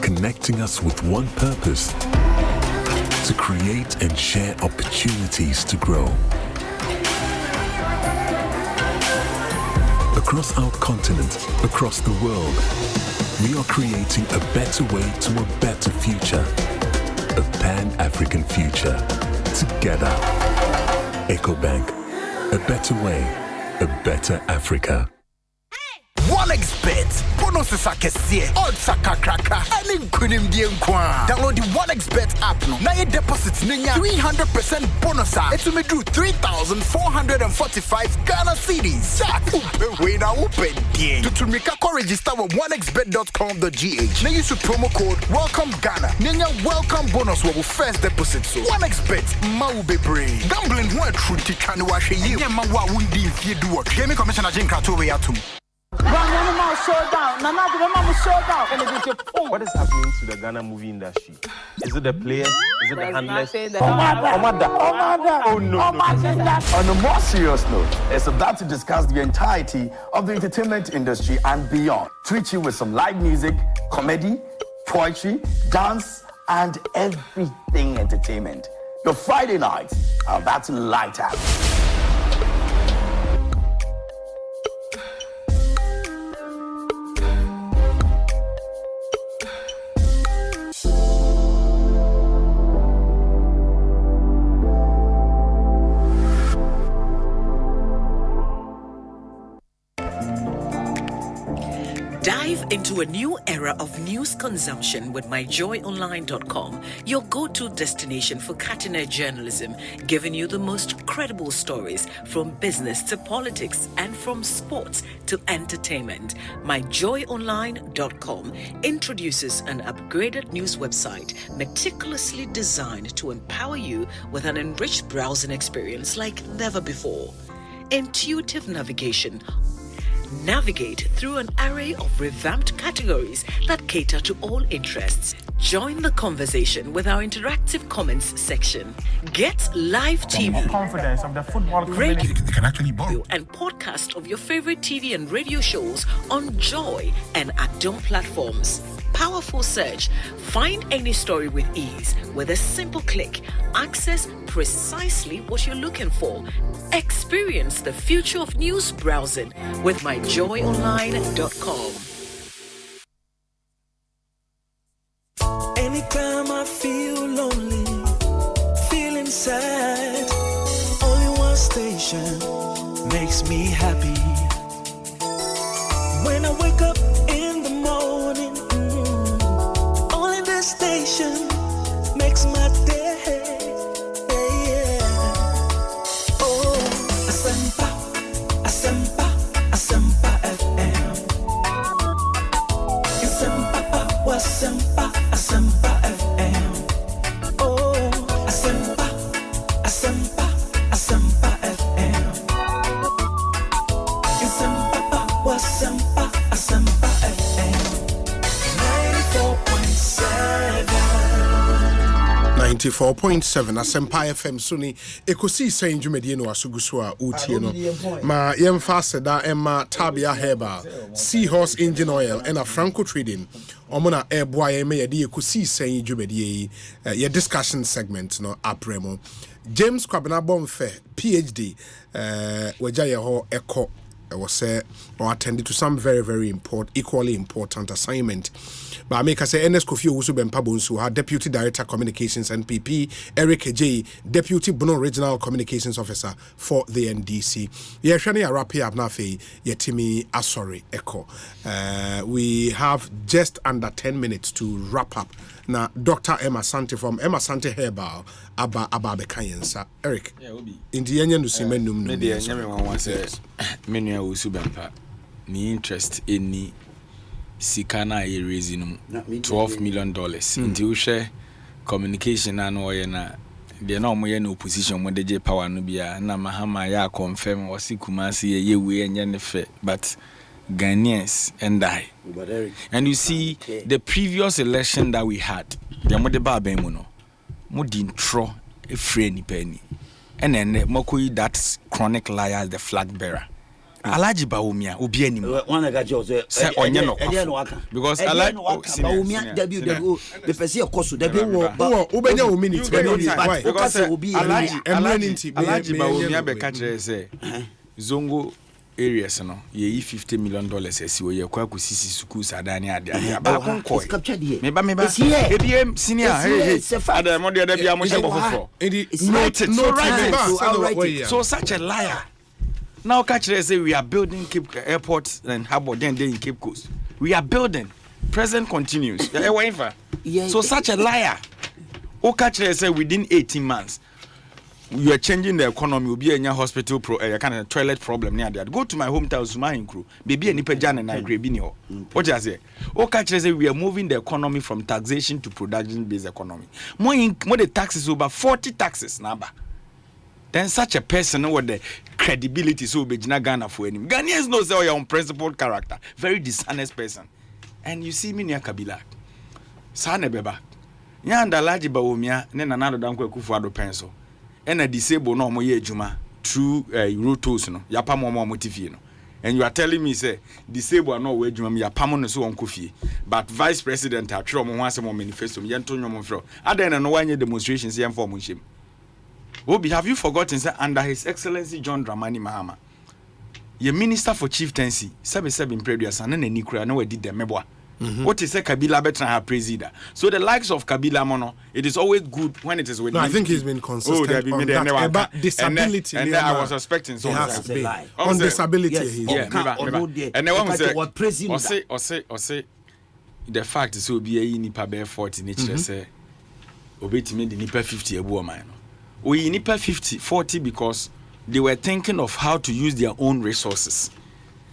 connecting us with one purpose: to create and share opportunities to grow. Across our continent, across the world, we are creating a better way to a better future. A Pan-African future. Together. EcoBank. A better way, a better Africa. OneXBet. Bonuses are kesiye. Odds are kakraka. Any kunim dienkwa. Download the OneXBet app no. Na ye deposit ninya 300% bonus. It's me do 3,445 Ghana cedis. Jack. Upe na upe die. To tumika ko register with onexbet.com.gh. Na use promo code Welcome Ghana. Ninya welcome bonus wo first deposit so. OneXBet ma ube brave. Gambling ho true tikani wa hwe yi. Ma wa wundi fie do what. Gaming Commissioner Jinka to we atum. What is happening to the Ghana movie industry? Is it the players? Is it the handlers? Oh no. On a more serious note, it's about to discuss the entirety of the entertainment industry and beyond. Treat you with some live music, comedy, poetry, dance, and everything entertainment. Your Friday nights are about to light up. Dive into a new era of news consumption with myjoyonline.com, your go-to destination for cutting-edge journalism, giving you the most credible stories from business to politics and from sports to entertainment. Myjoyonline.com introduces an upgraded news website meticulously designed to empower you with an enriched browsing experience like never before. Intuitive navigation. Navigate through an array of revamped categories that cater to all interests. Join the conversation with our interactive comments section. Get live TV, confidence of the football radio, community. They can actually borrow. and podcast of your favorite TV and radio shows on Joy and Adom platforms. Powerful search. Find any story with ease with a simple click. Access precisely what you're looking for. Experience the future of news browsing with myjoyonline.com. Anytime I feel lonely, feeling sad, only one station makes me happy. When I wake up in the morning, only this station makes my day. Oh, Asempa FM. Asempa FM. Oh, Asempa FM. Asempa FM. 94.7 Asempa FM Suni Ekosiisen dwumedie no asuguso a utie no ma yemfa seda emma Tabia Herbal Seahorse Engine Oil and a Franco Trading omona eboa ye me yede Ekosiisen dwumedie ye discussion segment no apremo James Kwabena Bomfe PhD waja ye ho eko was say or attended to some very equally important assignment. But I make say NS Kofi Owusu Bempabonsu, her Deputy Director Communications NPP, Eric J, Deputy Bono Regional Communications Officer for the NDC. Yeshani Arapi Abnafe Yetimi Asori Echo. We have just under 10 minutes to wrap up. Now, Dr. Emma Sante from Emma Sante Herbal Aba Bekayensa. Eric. Yeah, will be. In the end, you see menum. Maybe everyone wants to menu Owusu Bempa. Ni interest in ni Sikana ye raising $12 million. Into you share communication and oyena. They're not more in opposition when they power nubia. Na mahama ya confirm wasi kumasi ye we and yenefe. But Ghanaians and I. And you see, the previous election that we had, the Modeba Bemuno, Modin Tro, a friendly penny. And then Mokoi, that chronic liar, the flag bearer. Alaji Baumia, Ubieni. One I got you, sir, on Yano. Because I like Baumia, the Pesia Kosu, the Ubenya minutes, because Alaji Baumia Becatre say, Zongo. Areas no ye $50 million esi we ye kwa kusisi suku sadani ade aba konko meba ebiem senior hey ada mo de bia mo shebo fofo so such a liar now catch say we are building Cape Airport and harbor then in Cape Coast we are building present continues so such a liar o catch say within 18 months you are changing the economy. Will be a hospital kind of toilet problem near that. Go to my hometown, Sumahin crew. Baby, any pejan and I agree. What you say? Okay, say we are moving the economy from taxation to production-based economy. More the taxes over 40 taxes number. Then such a person with the credibility so be Ghana for any. Ghanaians know say your unprincipled character, very dishonest person. And you see me near Kabila. Sane beba. Nyanda laji baumia nena nado dankwe kufuado pencil. And a disabled no more juma through rotos no yapa mo motivate no and you are telling me say disabled no way juma yapa no so on kofi but vice president atro mo wan say mo manifesto yento nyom fro adan no wanye demonstrations yem for mo shim obi have you forgotten say under his excellency John Dramani Mahama ye minister for chieftaincy 77 previous and na ni kura na wadi dem meboa What is a Kabila better her president? So the likes of Kabila Mono, it is always good when it is with. No, I think he's been consistent on that. About disability, and then I was expecting so on disability. And then one say, or say, the fact is, will be a nipa bear 40 nature say, obey me the nipa 50 a woman. We nipa 40 because they were thinking of how to use their own resources.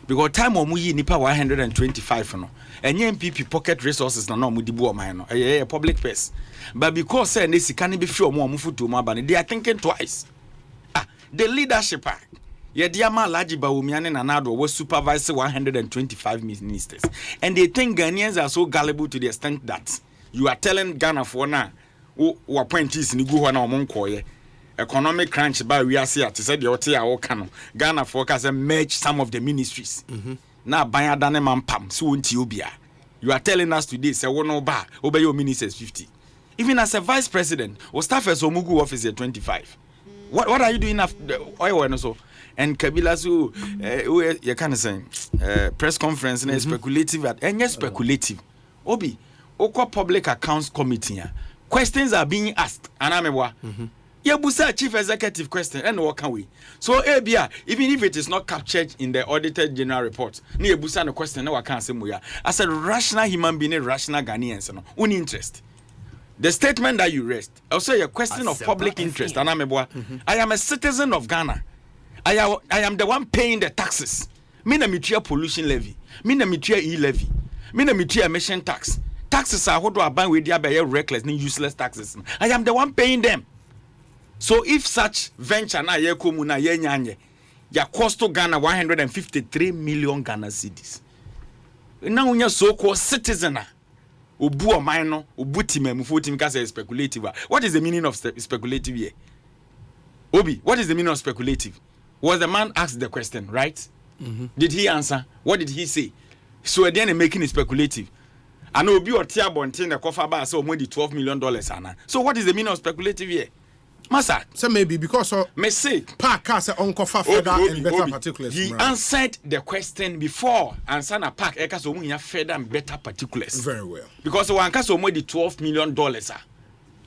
Because time we nipa 125 no. And MPP pocket resources no mudibu man a public purse. But because say they can be free more mufutu mabani, they are thinking twice. The leadership yeah, dear man Laji Bawumian and Anado was supervising 125 ministers. And they think Ghanaians are so gullible to the extent that you are telling Ghana for now who appointees in Guana Monkoye. Economic crunch by we are here to say the Otia Okano. Ghana focus and merge some of the ministries. Now Banya Dane Mampam, so Utiobia. You are telling us today, say no bar, obey your ministers 50. Even as a vice president, or staff as Omugu office at 25. What are you doing after oil and so? And Kabila's who you can say press conference and speculative and yes speculative. Obi, Oko Public Accounts Committee. Questions are being asked. Anamewa. Yebusa chief executive question and what can we? So ABA, even if it is not captured in the audited general report, ni Yebusa no question no can say muya. As a rational human being, rational Ghanaians, no un interest. The statement that you raised, also a question of public interest. I am a citizen of Ghana. I am the one paying the taxes. Me na mitria pollution levy. Me na mitria e-levy. Me na mitria emission tax. Taxes are what do I buy with the reckless and useless taxes. I am the one paying them. So if such venture na ye komu na ye nyanye, ya cost to Ghana 153 million Ghana cedis. Now unya so-called citizen obu o mine obu time mufuti mika say speculative. What is the meaning of speculative here? Obi, what is the meaning of speculative? Was the man asked the question, right? Did he answer? What did he say? So again making it speculative. I know Obi or Tia Bontin the cover bar so money $12 million ana. So what is the meaning of speculative here? Massa, so maybe because of may say park has uncle further and better particulars. He answered the question before and son a park eka so munya further and better particulars. Very well. Because one case so money $12 million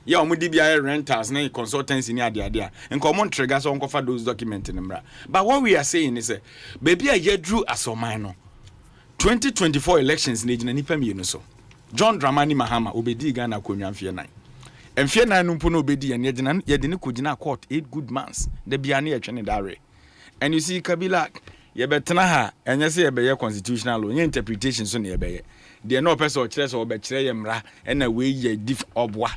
yeah, omudi bia rentals na consultants ni ade and common triggers uncle for those documents in them. But what we are saying is baby a year drew as a minor 2024 elections ni nipa mienu so John Dramani Mahama obedi Ghana konwa mfie 9. And fear na numpo no bedi and yedine kujina court 8 good months. The biani etwene dare. And you see Kabila ye betena ha enye se ye be constitutional law ye interpretation so na ye be. They no person kire so be kire ye mra and na we ye diff obwa.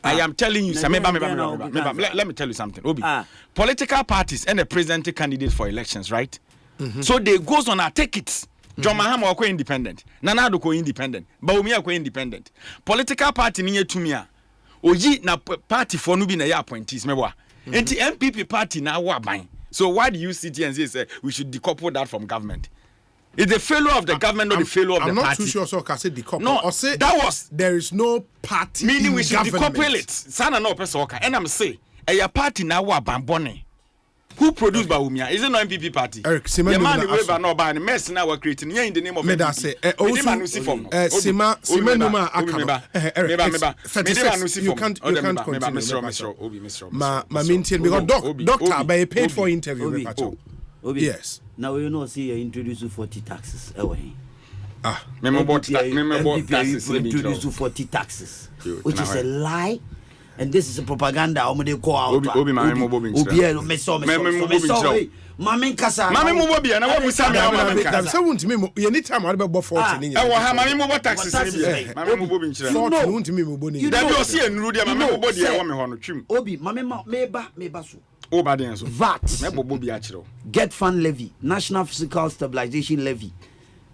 I am telling you, let me tell you something. Obi, political parties and the presidential candidate for elections, right? So they goes on a take it. John Mahama ko independent. Nana do ko independent. Bawumia ko independent. Political party niye tumia. Oji na party for no be na ya appointees mebwa. Enti MPP party na wa ban. So why do you sit here and say we should decouple that from government? It's the failure of the government, not the failure of the party. I'm not too sure so can say decouple. No, or say that was there is no party. Meaning we should decouple it. Sana no person okay. And I'm say a party na wa ban bone. Who produced Bawumia? Is it not MPP party? Eric, the man whoever no ban the mess now we're creating here in the name of MPP. You can't continue. Because doctor by a paid for interview. Yes. Now you know see you introduce 40 taxes. Introduce 40 taxes, which is a lie. And this is a propaganda. They go out. Mami kasa. Mami mo bobi na wo musa mami kasa. So won't me anytime I be 40 ni. Mami mo taxes. Mami mo bobi nchira. 40 won't me mo boni. That you see enuru dia mami mo bodi e wo me ho no twim. Obi mami meba so. O ba den so. VAT. Me bobi a chiro. Get fund levy, National Fiscal Stabilization Levy.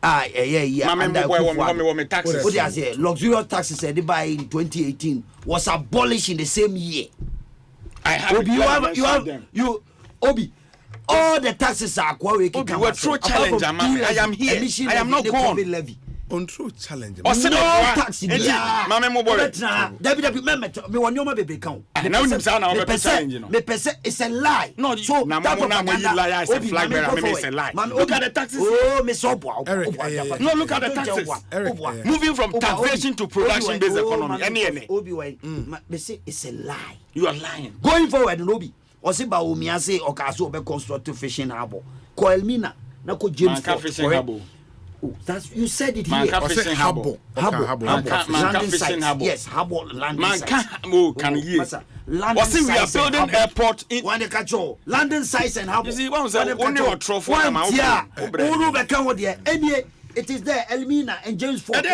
Mami taxes. What they say luxurious taxes they buy in 2018 was abolished in the same year. I have you Obi all the taxes are Obi, we're true challenge, man. I am here. I am not gone. on true challenge. No taxi. Mama mo boy. David me won your baby count. Now you say na we challenge no. Me pese it's a lie. No, so na lie is a flag bearer. Me it's a lie. Look at the taxes. Oh, me so boy. No, look at the taxes. Moving from taxation to production based economy. Any. Obi why? Me say it's a lie. You are lying. Going forward no be. Osiba Umia say okaso be construct fishing harbor. Ko Elmina na ko James fishing harbor. That's you said it here. Fishing harbor. Fishing harbor. Yes, harbor landing sites. Can you? What we are building airport in one the catch landing sites and harbor. You see, one say only a trophy. It is there, Elmina and James Ford.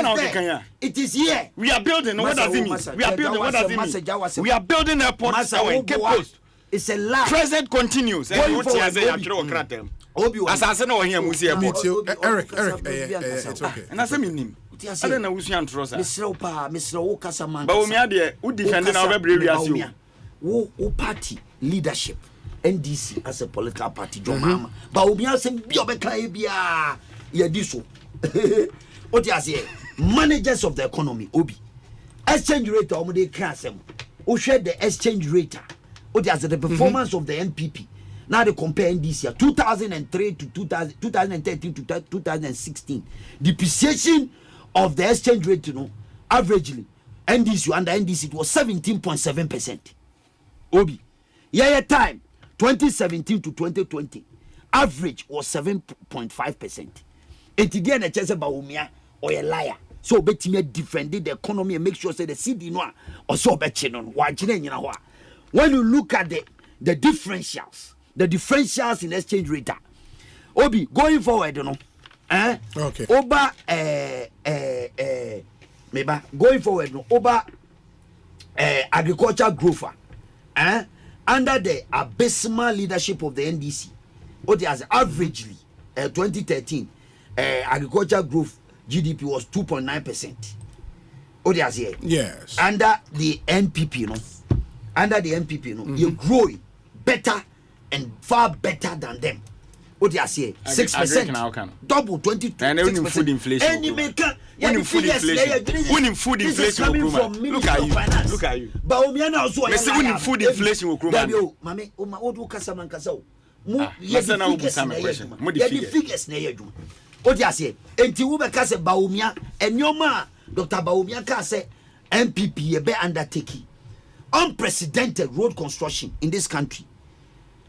It is here. We are building. What does it mean? We are building. What does it mean? We are building airport. It's a lie. Present continues. Eric, it's okay. And I say him. I don't know who's your trust. Mr. Kasaman. But we are there. Who defending our very as who party leadership NDC as a political party Jomama. But we are saying be obeka ya diso. What you say? Managers of the economy obi. Exchange rate omde krasem. Who share the exchange rate. What you say the performance of the NPP. Now they compare NDC 2003 to 2013 to 2016. Depreciation of the exchange rate, you know, averagely, NDC under NDC it was 17.7%. Obi, time 2017 to 2020, average was 7.5%. And again, the chance about Umia or a liar. So bet me defended the economy and make sure say the CD no or so bet you know when you look at the differentials. The differentials in exchange rate. Obi, going forward, you know. Okay. Oba maybe going forward, you know, Oba agriculture growth. Under the abysmal leadership of the NDC. What has averagely 2013 agriculture growth GDP was 2.9%. What has here? Yes. Under the NPP, you know. You're growing better and far better than them. What do you say? 6%. Double 22%. And when food inflation. And you make when food inflation will grow. Look at you. But Omiana also when food inflation will grow. Mami, what do Kasaman Kasao? Figures na yedu. What do you say? Enti wo be kase Baumia enyoma Dr. Baumia ka say MPP be undertaking unprecedented road construction in this country.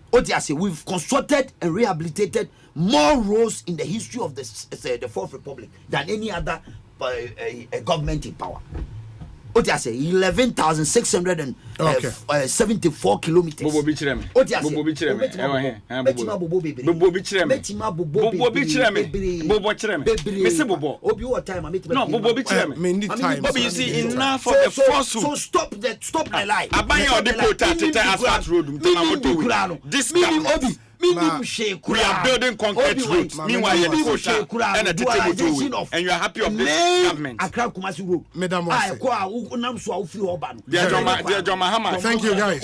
What I say, we've constructed and rehabilitated more roads in the history of the Fourth Republic than any other government in power. What I say, 11,674 kilometers. What I say, enough for the force. So stop the lie. This government. We are building concrete roads. Meanwhile, you're and you are happy of this government. Thank you, guys.